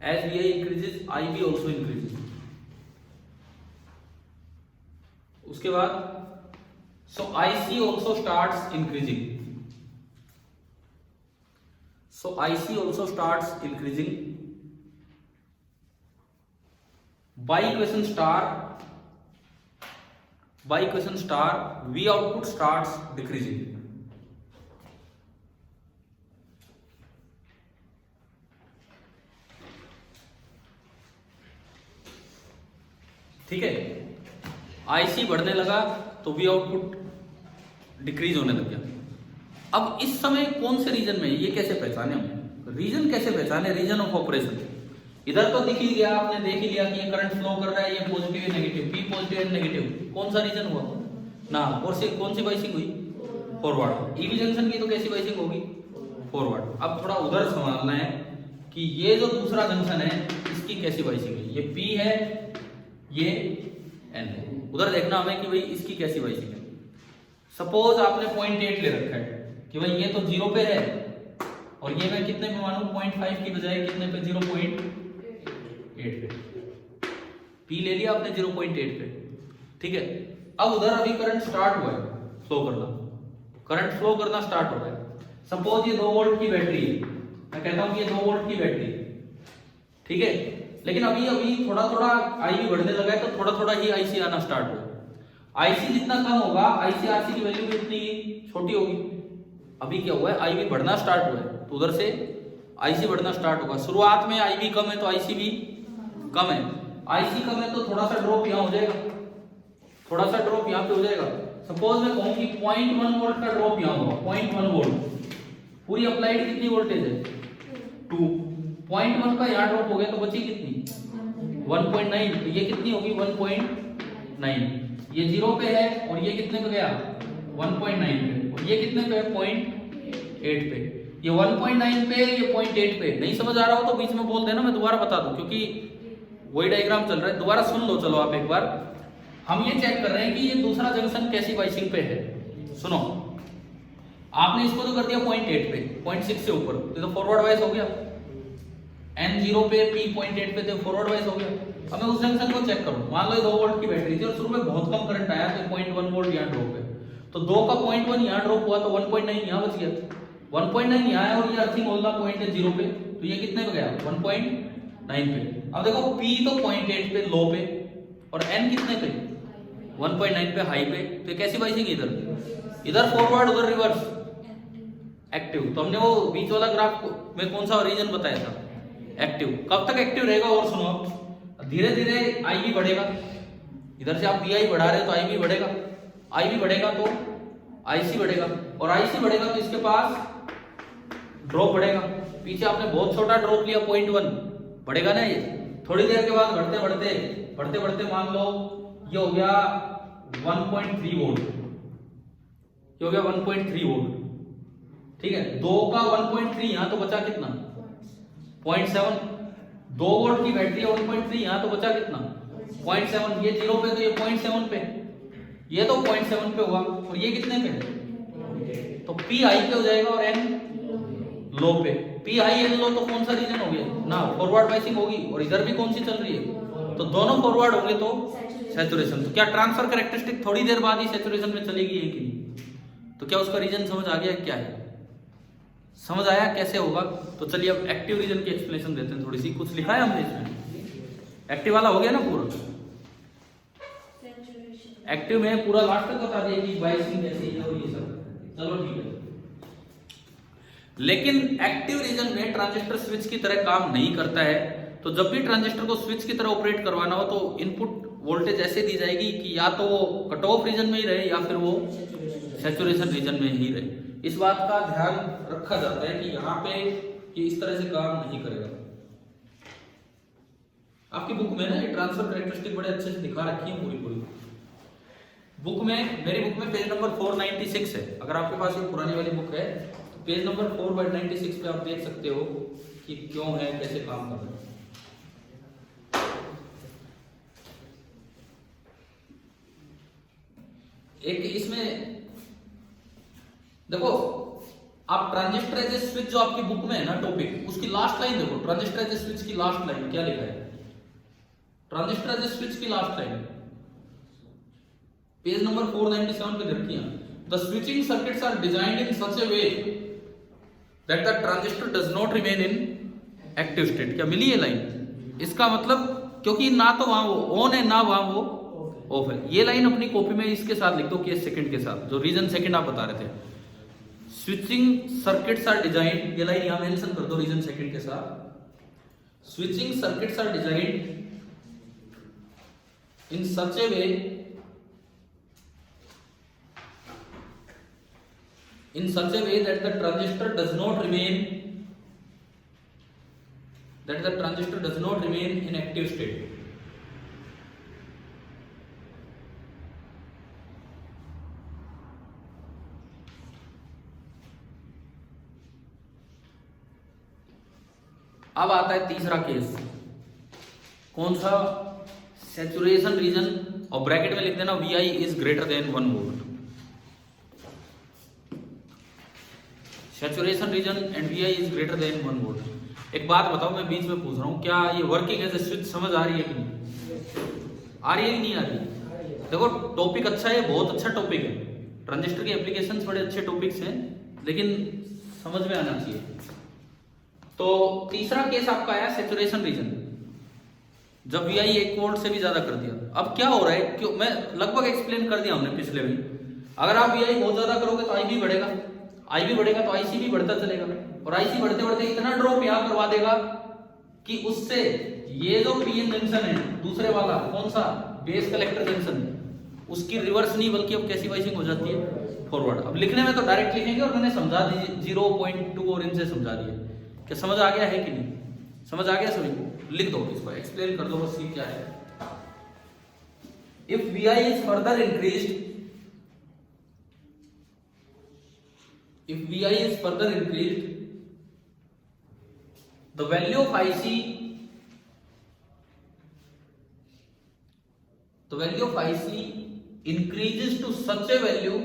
as VI increases IB also increases। उसके बाद so IC also starts increasing, by equation star V output starts decreasing। ठीक है, IC बढ़ने लगा तो V आउटपुट डिक्रीज होने लग गया। अब इस समय कौन से रीजन में, ये कैसे पहचाने हम, रीजन कैसे पहचाने, रीजन ऑफ ऑपरेशन। इधर तो दिख ही गया, आपने देख ही लिया कि ये करंट फ्लो कर रहा है, ये पॉजिटिव है नेगेटिव, P पॉजिटिव है नेगेटिव, कौन सा रीजन हुआ ना, और से कौन सी बाइसिंग हुई, फॉरवर्ड। EB जंक्शन की तो कैसी बाइसिंग होगी, फॉरवर्ड। अब थोड़ा उधर समझना है कि ये जो दूसरा जंक्शन है इसकी कैसी बाइसिंग है, ये P है, ये N है। उधर देखना हमें कि भाई इसकी कैसी बाइसिंग है। सपोज आपने 0.8 ले रखा है कि भाई ये तो 0 पे है और ये मैं कितने पे मानूं, 0.5 की बजाय कितने पे, 0.8 पे। P ले लिया आपने 0.8 पे। ठीक है, अब उधर अभी करंट स्टार्ट हुआ है फ्लो करना, करंट फ्लो करना स्टार्ट हो रहा है। सपोज ये 2 वोल्ट की बैटरी है, मैं कहता हूं कि ये 2 वोल्ट की बैटरी है। ठीक है, लेकिन अभी थोड़ा थोड़ा IB बढ़ने लगा है तो थोड़ा थोड़ा ही IC आना स्टार्ट हुआ। IC जितना कम होगा IC RC की वैल्यू भी इतनी छोटी होगी। अभी क्या हुआ है, IB बढ़ना स्टार्ट हुआ है तो उधर से IC बढ़ना स्टार्ट होगा। शुरुआत में IB कम है तो IC भी कम है, IC कम है तो थोड़ा सा ड्रॉप यहाँ हो जाएगा, थोड़ा सा ड्रॉप यहाँ पे हो जाएगा। सपोज मैं कहूँ कि 0.1 वोल्ट का ड्रॉप यहाँ होगा, 0.1 वोल्ट, पूरी अप्लाइड कितनी वोल्टेज है 2, 0.1 का यहाँ ड्रॉप हो गया तो बची कितनी 1.9, तो ये कितनी होगी 1.9। ये 0 पे है और ये कितने पे गया 1.9 पे, और ये कितने पे 0.8 पे। ये 1.9 पे, ये 0.8 पे। नहीं समझ आ रहा हो तो बीच में बोल देना, मैं दोबारा बता दूं, क्योंकि वही डायग्राम चल रहा है, दोबारा सुन लो। चलो आप एक बार, हम ये चेक कर रहे हैं कि ये दूसरा जंक्शन कैसी बाइसिंग पे है। सुनो, आपने इसको तो कर दिया 0.8 पे, 0.6 से ऊपर, तो फॉरवर्ड वाइज हो गया। N 0 पे, P 0.8 पे, तो फॉरवर्ड वाइज हो गया। अब मैं उस जंक्शन को चेक करूं, मान लो ये 2 वोल्ट की बैटरी थी और शुरू में बहुत कम करंट आया तो 0.1 वोल्ट यहाँ ड्रॉप है, तो 2 का 0.1 यहाँ ड्रॉप हुआ तो 1.9 यहाँ बच गया, 1.9 यहाँ है और ये अर्थिंग होल्ड पॉइंट है 0 पे, तो ये कितने पे गया 1.9 पे। अब देखो P तो 0.8 पे लो पे और N कितने पे 1.9 पे हाई पे, तो कैसी बाइसिंग इधर फॉरवर्ड उधर रिवर्स एक्टिव। तो हमने वो बीच वाला ग्राफ में कौन सा रीजन बताया था, एक्टिव। कब तक एक्टिव रहेगा, और सुनो, धीरे धीरे IB बढ़ेगा, इधर से आप VI बढ़ा रहे हो तो IB बढ़ेगा, IB बढ़ेगा तो IC बढ़ेगा, और IC बढ़ेगा तो इसके पास ड्रॉप बढ़ेगा। पीछे आपने बहुत छोटा ड्रॉप लिया 0.1, बढ़ेगा ना ये, थोड़ी देर के बाद बढ़ते बढ़ते बढ़ते बढ़ते मान लो ये हो गया 1.3 वोल्ट, ये हो गया 1.3 वोल्ट। ठीक है, 2 का 1.3 यहाँ तो बचा कितना 0.7, 2 वोल्ट की बैटरी है 1.3 यहाँ तो बचा कितना 0.7, ये 0 पे तो ये 0.7 पे, ये तो 0.7 पे हुआ, और ये कितने पे, तो P हाई पे हो जाएगा और N लो पे। P हाई N लो तो कौन सा रीजन हो गया ना, फॉरवर्ड बाइसिंग होगी, और इधर भी कौन सी चल रही है, तो दोनों फॉरवर्ड होंगे तो सैचुरेशन। तो क्या ट्रांसफर कैरेक्टरिस्टिक थोड़ी देर बाद ही सैचुरेशन में चलेगी है कि नहीं, तो क्या उसका रीजन समझ आ गया क्या है, समझ आया कैसे होगा। तो चलिए अब एक्टिव रीजन की एक्सप्लेनेशन देते हैं थोड़ी सी, कुछ लिखा है हमने इसमें, एक्टिव वाला हो गया ना पूरा, एक्टिव में पूरा लास्ट तक बता दिया कि बाइसिंग कैसी है और ये सब। चलो ठीक है, लेकिन एक्टिव रीजन में ट्रांजिस्टर स्विच की तरह काम नहीं करता है। तो जब भी ट्रांजिस्टर को स्विच की तरह ऑपरेट करवाना हो तो इनपुट वोल्टेज ऐसे दी जाएगी कि या तो वो कट ऑफ रीजन में ही रहे या फिर वो सैचुरेशन रीजन में ही रहे। इस बात का ध्यान रखा जाता है कि यहाँ पे ये इस तरह से काम नहीं करेगा। आपकी बुक में ना ये ट्रांसफर कैरेक्टरिस्टिक बड़े अच्छे से दिखा रखी है पूरी बुक में। मेरी बुक में पेज नंबर 496 है। अगर आपके पास ये पुरानी वाली बुक है तो पेज नंबर 496 पे आप देख सकते हो कि क्यों है, कैसे काम कर रहे हैं। एक इसमें देखो, आप ट्रांजिस्टर एज ए स्विच जो आपकी बुक में है ना टॉपिक, उसकी लास्ट लाइन देखो। ट्रांजिस्टर एज ए स्विच की लास्ट लाइन क्या लिखा है? ट्रांजिस्टर एज ए स्विच की लास्ट लाइन पेज नंबर 497 पे देखिए। The switching circuits are designed in such a way that the transistor does not remain in active state. क्या मिली ये लाइन? इसका मतलब क्योंकि ना तो वहां वो ऑन है ना वहां वो ऑफ है। ये लाइन अपनी कॉपी में इसके साथ लिख दो, केस सेकंड के साथ, जो रीजन सेकंड आप बता रहे थे। स्विचिंग सर्किट्स आर डिजाइन्ड, ये लाइन यहां मेंशन कर दो रीजन सेकंड के साथ। Switching circuits are designed in such a way that the transistor does not remain in active state. अब आता है तीसरा केस। कौन सा? सैचुरेशन रीजन, और ब्रैकेट में लिख देना Vi is greater than 1 volt. Saturation region and Vi is greater than 1 volt. एक बात बताओ, मैं बीच में पूछ रहा हूं, क्या ये वर्किंग एज ए स्विच समझ आ रही है कि नहीं? आ रही है कि नहीं आ रही? देखो टॉपिक अच्छा है, बहुत अच्छा टॉपिक है। ट्रांजिस्टर के एप्लीकेशंस बड़े अच्छे टॉपिक्स हैं, लेकिन समझ में आना चाहिए। तो तीसरा केस आपका आया सैचुरेशन रीजन, जब Vi 1 वोल्ट से भी ज्यादा कर दिया। अब क्या हो रहा है, क्यों मैं लगभग एक्सप्लेन कर दिया हमने पिछले में। अगर आप Vi बहुत ज्यादा करोगे तो IB बढ़ेगा, IB बढ़ेगा तो IC भी बढ़ता चलेगा, और IC बढ़ते बढ़ते इतना ड्रॉप यहां करवा देगा कि उससे ये जो PN जंक्शन है दूसरे वाला, कौन सा? बेस कलेक्टर जंक्शन, उसकी रिवर्स नहीं बल्कि अब कैसी वाइसिंग हो जाती है? फॉरवर्ड। अब लिखने में तो डायरेक्ट लिखेंगे और मैंने समझा दी 0.2 और इनसे समझा दिया। क्या समझ आ गया है कि नहीं? समझ आ गया सभी को? लिख दो, इसको एक्सप्लेन कर दो बस। ये क्या है? If Vi is further increased, the value of IC increases to such a value,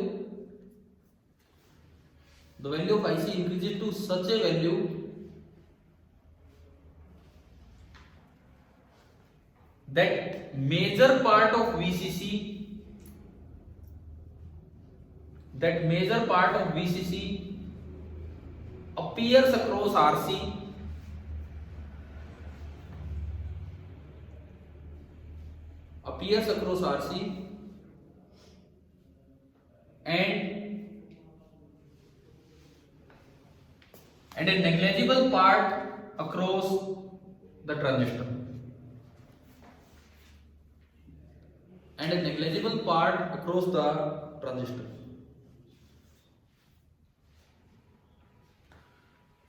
that major part of VCC appears across RC and a negligible part across the transistor.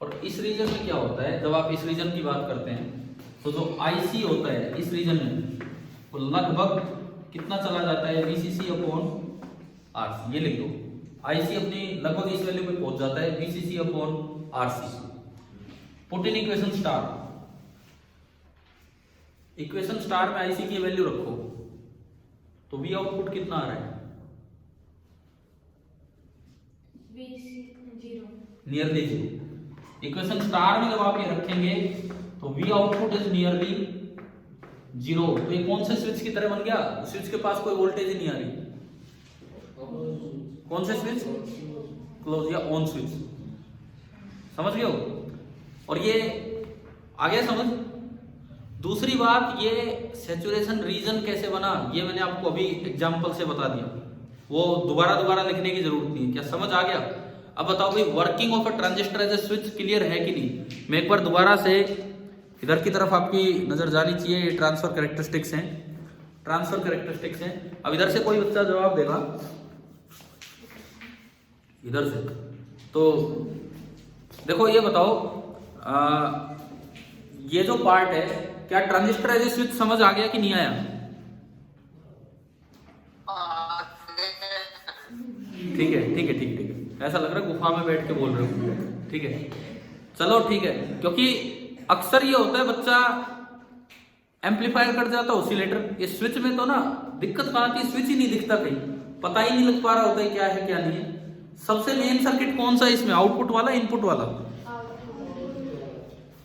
और इस रीजन में क्या होता है, जब आप इस रीजन की बात करते हैं तो जो IC होता है इस रीजन में वो लगभग कितना चला जाता है? VCC upon RC। ये लिख दो, IC अपनी लगभग इस वैल्यू पे पहुंच जाता है, VCC upon RC। Put in equation star में IC की वैल्यू रखो तो V आउटपुट कितना आ रहा है? नियरली 0। इक्वेशन स्टार में जब आप ये रखेंगे तो V आउटपुट इज नियरली 0। तो ये कौन से स्विच की तरह बन गया? स्विच के पास कोई वोल्टेज ही नहीं आ रही। कौन से स्विच? क्लोज या ऑन स्विच। समझ गए हो? और ये आ गया समझ? दूसरी बात, ये सैचुरेशन रीजन कैसे बना ये मैंने आपको अभी एग्जांपल से बता दिया, वो दोबारा लिखने की जरूरत नहीं है। क्या समझ आ गया? अब बताओ भाई working of a transistor as a switch clear है कि नहीं। मैं एक बार दोबारा से इधर की तरफ आपकी नजर जानी चाहिए। ये ट्रांसफर कैरेक्टरिस्टिक्स हैं, ट्रांसफर कैरेक्टरिस्टिक्स हैं। अब इधर से कोई बच्चा जवाब देगा इधर से, तो देखो ये बताओ ये जो पार्ट है क्या ट्रांजिस्टर एज ए स्विच समझ आ गया कि नहीं आया? ठीक है ठीक है ठीक है, ऐसा लग रहा है गुफा में बैठ के बोल रहे हो। ठीक है चलो ठीक है, क्योंकि अक्सर ये होता है बच्चा एम्पलीफायर कट जाता है ऑसिलेटर, ये स्विच में तो ना दिक्कत कहाँ थी, स्विच ही नहीं दिखता, कहीं पता ही नहीं लग पा रहा होता है क्या है क्या नहीं है। सबसे मेन सर्किट कौन सा है इसमें, आउटपुट वाला इनपुट वाला?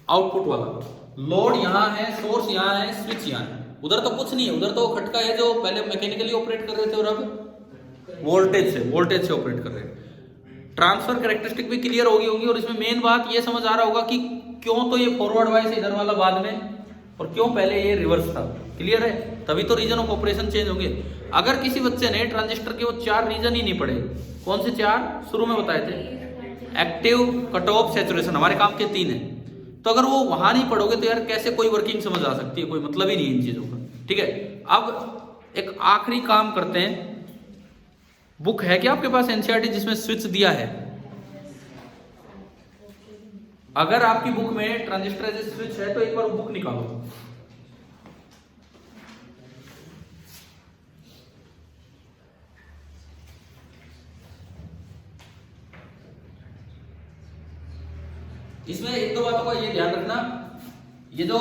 आउटपुट वाला। लोड यहाँ है, सोर्स यहाँ है, स्विच यहाँ है, उधर तो कुछ नहीं है, उधर तो खटका है जो पहले मैकेनिकली ऑपरेट कर रहे थे और अब वोल्टेज से ऑपरेट कर रहे हैं। ट्रांसफर कैरेक्टरिस्टिक भी क्लियर होगी और इसमें मेन बात ये समझ आ रहा होगा कि क्यों तो ये फॉरवर्ड वाइस इधर वाला बाद में और क्यों पहले ये रिवर्स था। क्लियर है, तभी तो रीजन ऑफ ऑपरेशन चेंज होंगे। अगर किसी बच्चे ने ट्रांजिस्टर के वो 4 रीजन ही नहीं पढ़े, कौन से 4 शुरू में बताए थे, एक्टिव, कट ऑफ, सैचुरेशन, हमारे काम के 3 है, तो अगर वो वहां नहीं पढ़ोगे तो यार कैसे कोई वर्किंग समझ आ सकती है, कोई मतलब ही नहीं इन चीजों का। ठीक है, अब एक आखिरी काम करते हैं। बुक है क्या आपके पास एनसीईआरटी जिसमें स्विच दिया है? अगर आपकी बुक में ट्रांजिस्टर एज ए स्विच है तो एक बार वो बुक निकालो। इसमें एक दो बातों का ये ध्यान रखना, ये जो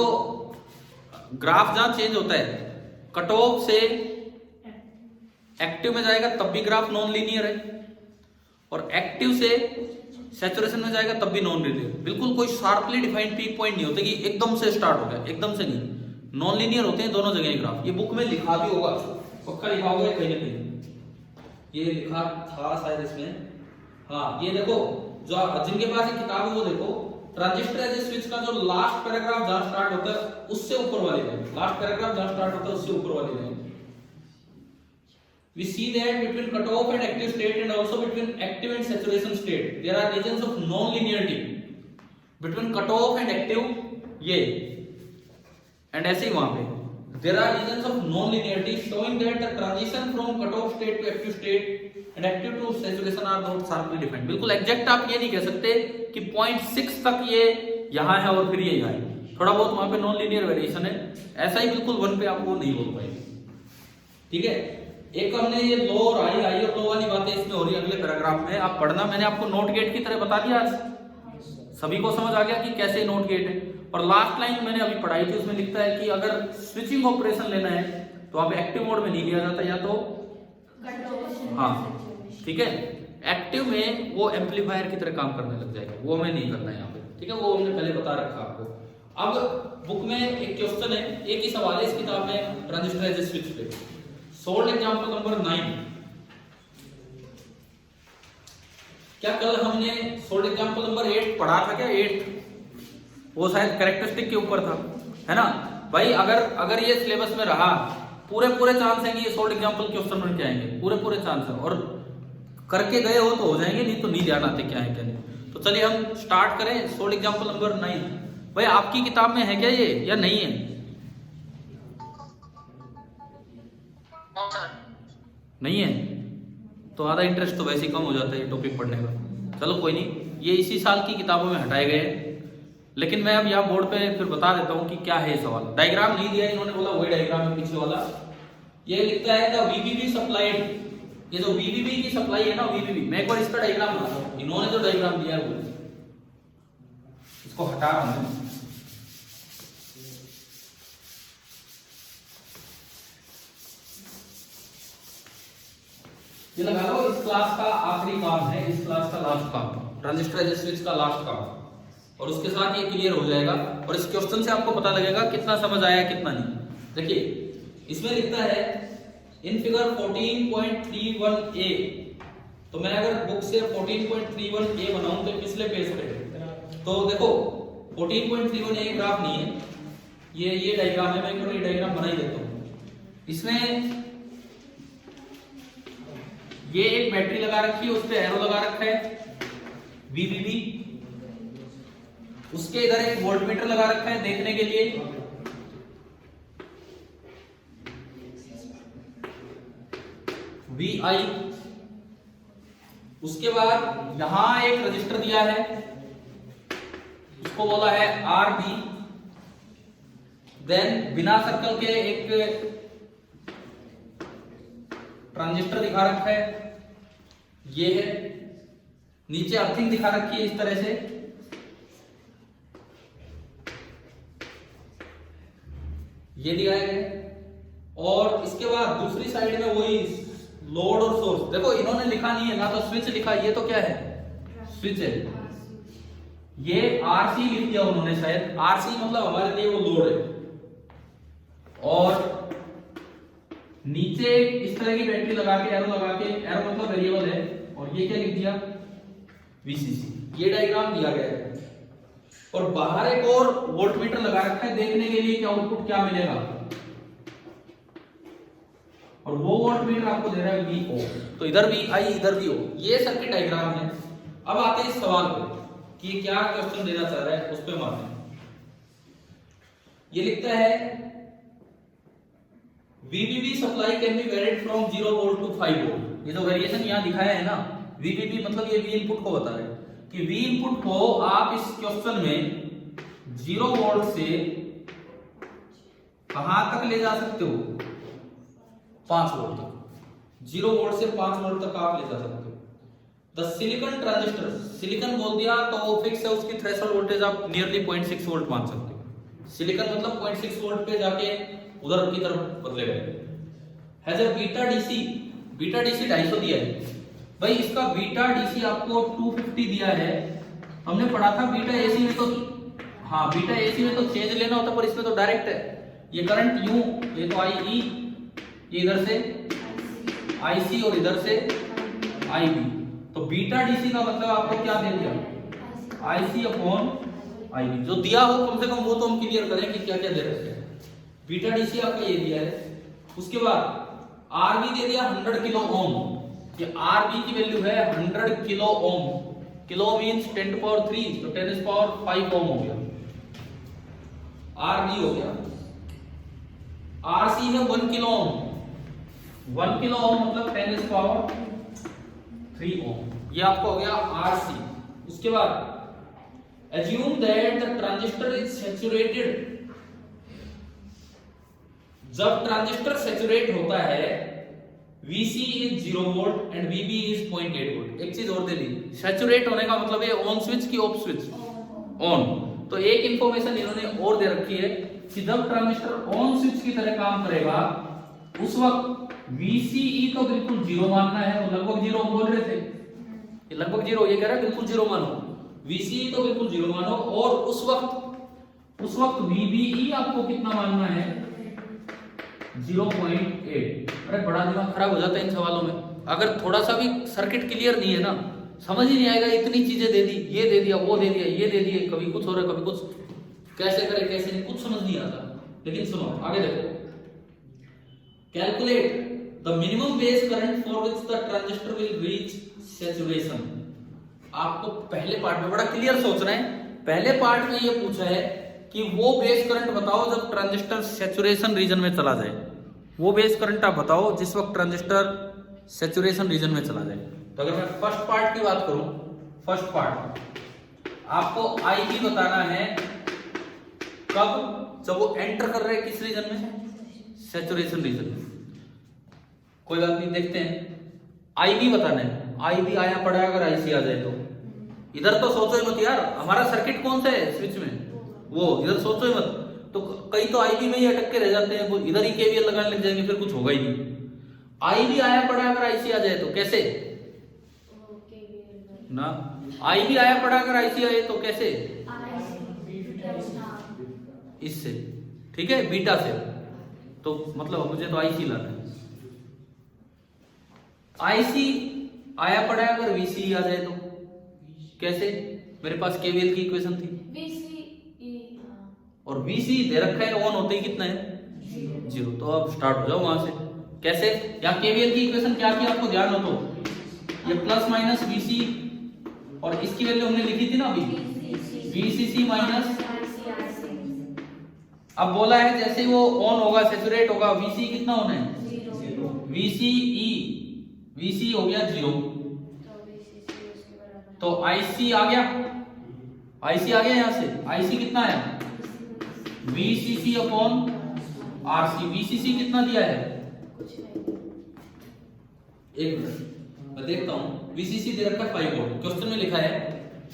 ग्राफ जहां चेंज होता है, कट ऑफ से एक्टिव में जाएगा तब भी ग्राफ नॉन लीनियर है, और एक्टिव से सैचुरेशन में जाएगा तब भी नॉन लीनियर। बिल्कुल कोई शार्पली डिफाइंड पीक पॉइंट नहीं होता कि एकदम से स्टार्ट हो गया, एकदम से नहीं, नॉन लीनियर होते हैं दोनों जगह ग्राफ। ये बुक में लिखा भी होगा, पक्का लिखा होगा कहीं ना कहीं, ये लिखा था शायद इसमें। हाँ ये देखो, जो जिनके पास ये किताब है वो देखो, ट्रांजिस्टर एज ए स्विच का जो लास्ट पैराग्राफ जहां स्टार्ट होता है उससे ऊपर वाली लाइन, लास्ट पैराग्राफ जहां स्टार्ट होता है उससे ऊपर वाली line. We see that between cutoff and active state and also between active and saturation state there are regions of non-linearity between cutoff and active, ये and ऐसे ही वहां पे there are regions of non-linearity showing that the transition from cutoff state to active state and active to saturation are not sharply defined। बिल्कुल एग्जैक्ट आप ये नहीं कह सकते कि 0.6 तक ये यहाँ है और फिर ये यहाँ है, थोड़ा बहुत वहां पे नॉन लीनियर वेरिएशन है, ऐसा ही बिल्कुल 1 पे आपको नहीं बोल पाएंगे। ठीक है, एक हमने ये लो और आई और लो वाली बातें इसमें हो रही है, अगले पैराग्राफ में आप पढ़ना। मैंने आपको नोट गेट की तरह बता दिया, आज सभी को समझ आ गया कि कैसे नोट गेट है। और लास्ट लाइन मैंने अभी पढ़ाई थी, उसमें लिखता है कि अगर स्विचिंग ऑपरेशन लेना है तो आप एक्टिव मोड में नहीं लिया जाता, या तो हाँ ठीक है, एक्टिव में वो एम्पलीफायर की तरह काम करने लग जाएगा, वो हमें नहीं करना है यहाँ पे। ठीक है, वो हमने पहले बता रखा आपको। अब बुक में एक क्वेश्चन है, एक ही सवाल है इस किताब में ट्रांजिस्टर एज ए स्विच पे। Sold example number 9। क्या कल हमने सोल्ड एग्जाम्पल नंबर 8 पढ़ा था क्या? 8 वो शायद कैरेक्टरिस्टिक के ऊपर था, है ना भाई। अगर ये सिलेबस में रहा, पूरे चांस है कि ये सोल्ड एग्जाम्पल क्वेश्चन बन के आएंगे, पूरे चांस है, और करके गए हो तो हो जाएंगे, नहीं तो नहीं ध्यान आते क्या है क्या नहीं। तो चलिए हम स्टार्ट करें सोल्ड एग्जाम्पल नंबर 9। भाई आपकी किताब में है क्या ये या नहीं है? नहीं है तो आधा इंटरेस्ट तो वैसे ही कम हो जाता है ये टॉपिक पढ़ने का। चलो कोई नहीं, ये इसी साल की किताबों में हटाए गए हैं, लेकिन मैं अब यहाँ बोर्ड पे फिर बता देता हूँ कि क्या है ये सवाल। डायग्राम नहीं दिया इन्होंने, बोला वही डायग्राम है पीछे वाला। ये लिखता है द वीवीबी सप्लाइड, ये जो वीवीबी की सप्लाई है ना, वीवीबी, मैं एक बार इसका डायग्राम बनाता हूँ। इन्होंने जो डायग्राम दिया है वो, इसको हटा रहा हूँ। ये लगा लो, इस क्लास का आखिरी काम है, इस क्लास का लास्ट काम, ट्रांजिस्टर एज ए स्विच का लास्ट काम, और उसके साथ ये क्लियर हो जाएगा। और इस क्वेश्चन से आपको पता लगेगा कितना समझ आया कितना नहीं। देखिए इसमें लिखता है इन फिगर 14.31a, तो मैं अगर बुक से 14.31a बनाऊं तो पिछले पेज पे, तो देखो 14.31a ग्राफ नहीं है, ये डायग्राम है। मैं ये डायग्राम बना ही देता हूं। इसमें ये एक बैटरी लगा रखी है, उस पे एरो लगा रखा है, VBB। उसके इधर एक वोल्टमीटर लगा रखा है देखने के लिए, VI। उसके बाद यहां एक रजिस्टर दिया है, उसको बोला है RB। देन बिना सर्कल के एक ट्रांजिस्टर दिखा रखा है, ये है। नीचे अर्थिंग दिखा रखी है इस तरह से, ये दिया है। और इसके बाद दूसरी साइड में वही लोड और सोर्स। देखो इन्होंने लिखा नहीं है ना, तो स्विच लिखा, ये तो क्या है, स्विच है। ये RC लिख दिया उन्होंने शायद, RC मतलब हमारे लिए वो लोड है। और नीचे इस तरह की बैटरी लगा के, एरो लगा के, एरो मतलब वेरिएबल है, और ये क्या लिख दिया, VCC। ये डायग्राम दिया गया है। और बाहर एक और वोल्टमीटर लगा रखा है देखने के लिए कि आउटपुट क्या मिलेगा, और वो वोल्टमीटर आपको दे रहा है VO। तो इधर भी I इधर भी O। ये सर्किट डायग्राम है। अब आते हैं इस सवाल पे कि ये क्या क्वेश्चन देना चाह रहा है, उस पे मानते हैं। ये लिखता है VBB supply can be varied from 0 volt to 5 volt. ये जो वेरिएशन यहाँ दिखाया है ना, VBB मतलब ये V इनपुट को बता रहे हैं कि V इनपुट को आप इस क्वेश्चन में 0 वोल्ट से कहां तक ले जा सकते हो, 5 वोल्ट तक। 0 वोल्ट से 5 वोल्ट तक आप ले जा सकते हो। द सिलिकॉन ट्रांजिस्टर, सिलिकॉन बोल दिया तो वो फिक्स है, उसकी थ्रेशोल्ड वोल्टेज आप नियरली 0.6 वोल्ट मान सकते हो। सिलिकॉन मतलब 0.6 वोल्ट पे जाके उधर की तरफ बदलेगा। Has a beta DC, beta DC 250 दिया है भाई। इसका बीटा डीसी आपको 250 दिया है। हमने पढ़ा था बीटा एसी में तो, हाँ बीटा एसी में तो चेंज लेना होता, पर इसमें तो डायरेक्ट है। ये करंट यू, ये तो IE, ये इधर से IC और इधर से IB। तो बीटा डीसी का मतलब आपको क्या दे दिया, IC अपॉन IB। जो दिया हो कम से कम वो तो हम क्लियर करें कि क्या क्या दे रखे हैं। बीटा डीसी आपका ये दिया है। उसके बाद RB दे दिया 100 किलो ओम। ये RB की वैल्यू है 100 kilo ohm. Kilo means 10 to power 3, तो 10 to power 5 ओम हो गया, RB हो गया। RC है 1 किलो ओम। 1 किलो ओम मतलब 10 to power 3 ओम। ये आपको हो गया RC। उसके बाद assume that the transistor is saturated। जब ट्रांजिस्टर सैचुरेट होता है VC is 0 volt and VB is 0.8 volt. एक चीज और दे दी, सैचुरेट होने का मतलब है ऑन स्विच की ऑफ स्विच, ऑन। तो एक इंफॉर्मेशन इन्होंने और दे रखी है कि जब ट्रांजिस्टर ऑन स्विच की तरह काम करेगा उस वक्त VCE तो बिल्कुल 0 मानना है। वो लगभग 0 बोल रहे थे, ये लगभग 0, ये कह रहा है बिल्कुल 0 मानो। VCE तो बिल्कुल 0 मानो। और उस वक्त VBE आपको कितना मानना है, 0.8। अरे बड़ा दिमाग खराब हो जाता है इन सवालों में। अगर थोड़ा सा भी सर्किट क्लियर नहीं है ना, समझ ही नहीं आएगा। इतनी चीजें दे दी, ये दे दिया, वो दे दिया, ये दे दिए, कभी कुछ हो रहा है कभी कुछ, कैसे करे कैसे नहीं, कुछ समझ नहीं आता। लेकिन सुनो आगे देखो, calculate the minimum base current for which the transistor will reach saturation. आपको पहले पार्ट में बड़ा क्लियर सोचना है। पहले पार्ट में ये पूछा है कि वो बेस करंट बताओ जब ट्रांजिस्टर सैचुरेशन रीजन में चला जाए। वो बेस करंट आप बताओ जिस वक्त ट्रांजिस्टर सैचुरेशन रीजन में चला जाए। तो अगर मैं फर्स्ट पार्ट की बात करूं, फर्स्ट पार्ट आपको IB बताना है कब, जब वो एंटर कर रहे हैं किस रीजन में, सैचुरेशन रीजन में। कोई बात नहीं, देखते हैं। IB बताना है, IB आया पड़ा है, अगर IC आ जाए तो। इधर तो सोचो ही मत यार, हमारा सर्किट कौन सा है स्विच में, वो इधर सोचो ही मत। तो कई तो IB में ही अटक के रह जाते हैं, वो इधर ही KVL लगाने लग जाएंगे, फिर कुछ होगा ही नहीं। IB आया पड़ा है अगर IC आ जाए तो कैसे ना, IB आया पड़ा अगर IC आए तो कैसे, इससे, ठीक है, बीटा से। तो मतलब मुझे तो IC लाना है। IC आया पड़ा है अगर VCE आ जाए तो कैसे, मेरे पास KVL की इक्वेशन थी, और VCE दे रखा है ऑन होते ही कितना है, 0। तो अब स्टार्ट हो जाओ वहां से। कैसे, यहाँ KVL की इक्वेशन क्या की आपको ध्यान हो तो, ये प्लस माइनस VC और इसकी वैल्यू हमने लिखी थी ना अभी, VCC माइनस। अब बोला है जैसे ही वो ऑन होगा, सैचुरेट होगा, VC कितना होना है, VC हो गया 0, तो IC आ गया, IC आ गया यहाँ से, IC कितना है, VCC अपॉन RC। VCC कितना दिया है, एक मिनट मैं देखता हूँ। VCC दे रखा है 5 वोल्ट, क्वेश्चन में लिखा है,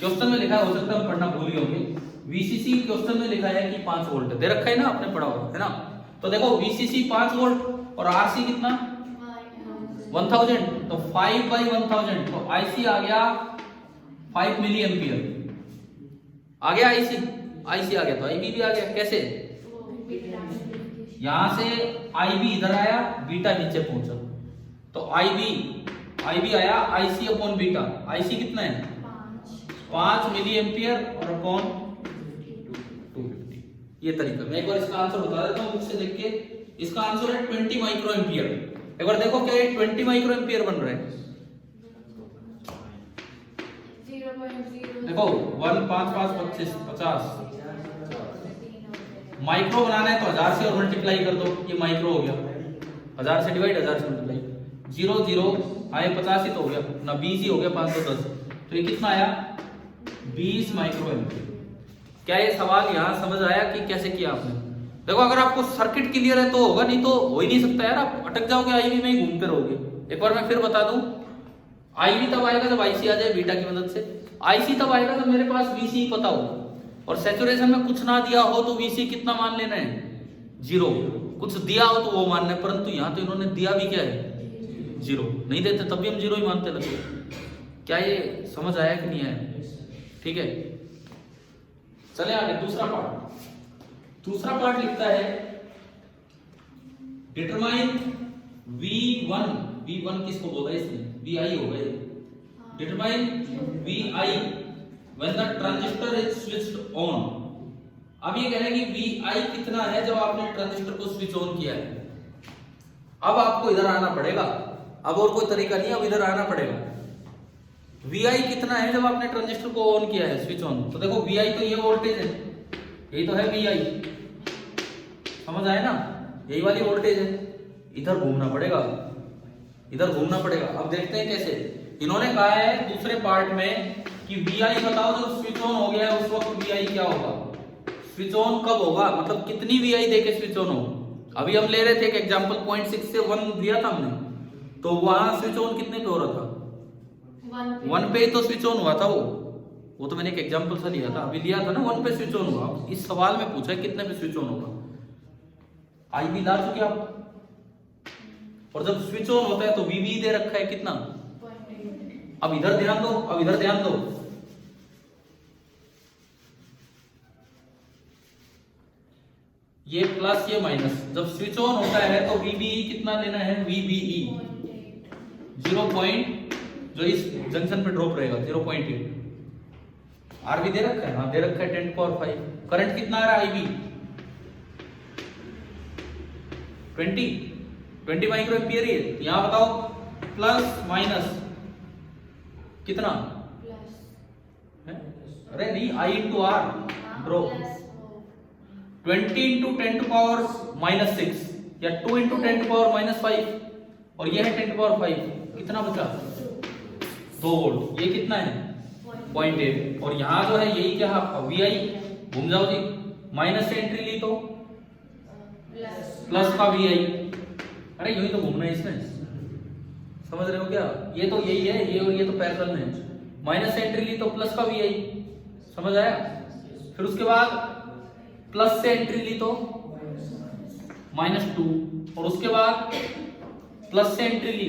क्वेश्चन में लिखा है, हो सकता है हम पढ़ना भूल गए होंगे। VCC क्वेश्चन में लिखा है कि 5 वोल्ट दे रखा है ना, आपने पढ़ा होगा है ना। तो देखो VCC 5 वोल्ट और RC कितना 1000, तो 5/1000, तो IC आ गया 5 मिली एम्पियर। आ गया IC आ गया, तो IB भी आ गया। कैसे, यहां से IB इधर आया, बीटा नीचे पहुंचा, तो IB आया IC अपॉन बीटा। IC कितना है 5 मिली एम्पियर और अपॉन 250। ये तरीका, मैं एक बार इसका आंसर बता देता हूं बुक से देख के। इसका आंसर है 20 माइक्रो एम्पियर। एक बार देखो क्या ये 20 माइक्रो एम्पियर बन रहा है। देखो 1 5 5 25 50 माइक्रो बनाना है तो 1000 से और मल्टीप्लाई कर दो, ये माइक्रो हो गया। 1000 से डिवाइड, 1000 से मल्टीप्लाई, 0 0 आए 50 ही तो हो गया ना, 20 ही हो गया, 510, तो ये कितना आया 20 माइक्रो एम्पियर। क्या ये सवाल यहाँ समझ आया कि कैसे किया आपने? देखो अगर आपको सर्किट क्लियर है तो होगा, नहीं तो हो ही नहीं सकता यार, आप अटक जाओगे IB में ही घूमते रहोगे। एक बार मैं फिर बता दूं, IB तब आएगा जब IC आ जाए बीटा की मदद से, IC तब आएगा जब मेरे पास VC पता हो, और सैचुरेशन में कुछ ना दिया हो तो VC कितना मान लेना है 0, कुछ दिया हो तो वो मानना है। परंतु यहाँ तो इन्होंने दिया भी क्या है 0, नहीं देते तब भी हम 0 ही मानते लगे। क्या ये समझ आया कि नहीं आया? ठीक है, चले आगे। दूसरा पार्ट लिखता है डिटरमाइन V1 किसको बोला इसने, VI होगा ये। Determine VI when the transistor is switched on। अब ये कह रहे हैं कि VI कितना है जब आपने ट्रांजिस्टर को स्विच ऑन किया है। अब आपको इधर आना पड़ेगा, अब और कोई तरीका नहीं, अब इधर आना पड़ेगा। VI कितना है जब आपने ट्रांजिस्टर को ऑन किया है, स्विच ऑन। तो देखो VI तो ये वोल्टेज है, यही तो है VI, समझ आए ना, यही वाली वोल्टेज है। इधर घूमना पड़ेगा, इधर घूमना पड़ेगा। अब देखते हैं कैसे। इन्होंने कहा है दूसरे पार्ट में कि VI बताओ जब स्विच ऑन हो गया है उस वक्त VI क्या होगा, स्विच ऑन कब होगा, मतलब कितनी VI देके स्विच ऑन हो। अभी हम ले रहे थे एक एग्जांपल 0.6 से 1 दिया था हमने, तो वहां स्विच ऑन कितने पे हो रहा था 1 पे तो स्विच ऑन हुआ था वो तो मैंने एक एग्जांपल सा लिया था, अभी लिया था ना 1 पे स्विच ऑन हुआ। इस सवाल में पूछा है कितने पे स्विच ऑन होगा। IB ला चुके आप, और जब स्विच ऑन होता है तो VB दे रखा है कितना। अब इधर ध्यान दो, ये प्लस ये माइनस, जब स्विच ऑन होता है तो VBE कितना लेना है, VBE 0. जो इस जंक्शन पे ड्रॉप रहेगा 0.8। RB दे रखा है, हाँ दे रखा है 10⁵। करंट कितना आ रहा है IB 20 माइक्रो एम्पियर ही है। यहां बताओ प्लस माइनस कितना है? अरे नहीं, I into R drop 20 into 10⁻⁻6 या 2 into 10⁻⁵, और ये है 10⁵, कितना बचा 2 वोल्ट। ये कितना है 0.8, और यहाँ जो है यही क्या आपका VI। घूम जाओ जी, माइनस से एंट्री ली तो प्लस का VI। अरे यही तो घूमना है इसमें, समझ रहे हो क्या? ये तो यही है, ये और ये तो पैरेलल में है। माइनस से एंट्री ली तो प्लस का VI, समझ आया? फिर उसके बाद प्लस से एंट्री ली तो -2, और उसके बाद प्लस से एंट्री ली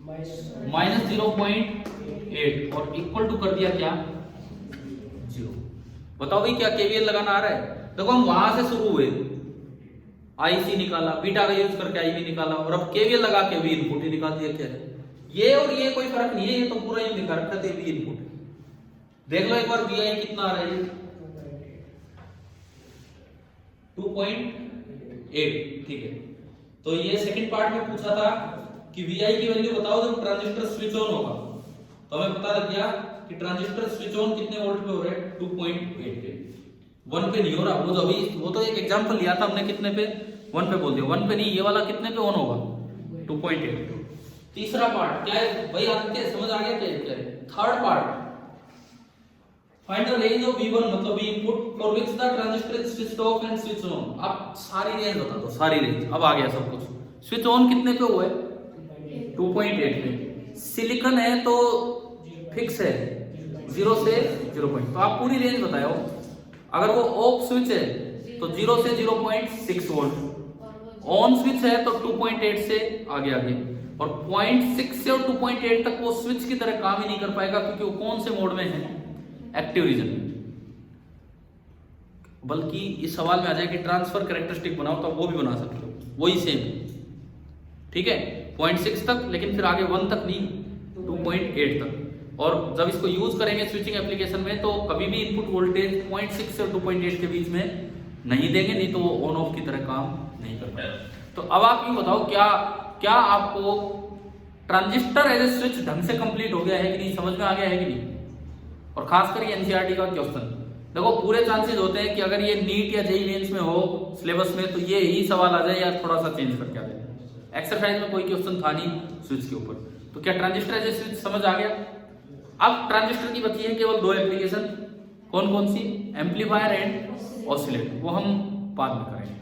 -0.8, और इक्वल टू कर दिया क्या 0। बताओ भाई क्या KVL लगाना आ रहा है? देखो हम वहां से शुरू हुए, IC निकाला, बीटा का यूज करके IB निकाला, और अब KVL लगा के V इनपुट ही निकाल दिया। क्या है ये और ये कोई फर्क नहीं है, ये तो पूरा ही लिखा रखा था V इनपुट। देख लो एक बार VI कितना आ रहा है 2.8। ठीक है, तो ये सेकंड पार्ट में पूछा था कि VI की वैल्यू बताओ जब ट्रांजिस्टर स्विच ऑन होगा, तो हमें पता लग गया कि ट्रांजिस्टर स्विच ऑन कितने वोल्ट पे हो रहा है 2.8 पे, 1 पे नहीं हो रहा। वो जो अभी वो तो एक एग्जांपल लिया था हमने, कितने पे 1 पे बोल दिया, 1 पे नहीं, ये वाला कितने पे ऑन होगा 2.8 पे। तीसरा पार्ट क्या है भाई, आपके समझ आ गया क्या है? Third part, find the range of V1 मतलब V input for which the transistor is switched off and switch on. अब सारी रेंज बता दो, सारी रेंज अब आ गया सब कुछ। स्विच ऑन कितने पे हुआ है 2.8 पे, सिलिकॉन है तो फिक्स है 0 से 0. तो आप पूरी रेंज बताओ। अगर वो ऑफ स्विच है तो 0 से 0.6 वोल्ट, ऑन स्विच है तो 2.8 से आगे आगे, और 0.6 से और 2.8 तक वो स्विच की तरह काम ही नहीं कर पाएगा, क्योंकि वो कौन से मोड में है, एक्टिव रीजन में। बल्कि इस सवाल में आ जाए कि ट्रांसफर कैरेक्टरिस्टिक बनाओ तो वो भी बना सकते हो, वही सेम, ठीक है 0.6 तक, लेकिन फिर आगे 1 तक नहीं, 2.8 तक। और जब इसको यूज करेंगे स्विचिंग एप्लीकेशन में तो कभी भी इनपुट वोल्टेज 0.6 से 2.8 के बीच में नहीं देंगे, नहीं तो वो ऑन ऑफ की तरह काम नहीं कर पाएगा। तो अब आप ये बताओ, क्या आपको ट्रांजिस्टर एज ए स्विच ढंग से कंप्लीट हो गया है कि नहीं, समझ में आ गया है कि नहीं? और खासकर ये एनसीईआरटी का क्वेश्चन देखो, पूरे चांसेस होते हैं कि अगर ये नीट या जेईई मेंस में हो सिलेबस में तो ये ही सवाल आ जाए या थोड़ा सा चेंज करके आ जाए। एक्सरसाइज में कोई क्वेश्चन था नहीं स्विच के ऊपर, तो क्या ट्रांजिस्टर एज ए स्विच समझ आ गया? अब ट्रांजिस्टर की बची है केवल 2 एप्लीकेशन, कौन कौन सी, एम्पलीफायर एंड ऑसिलेटर, वो हम बाद में करेंगे।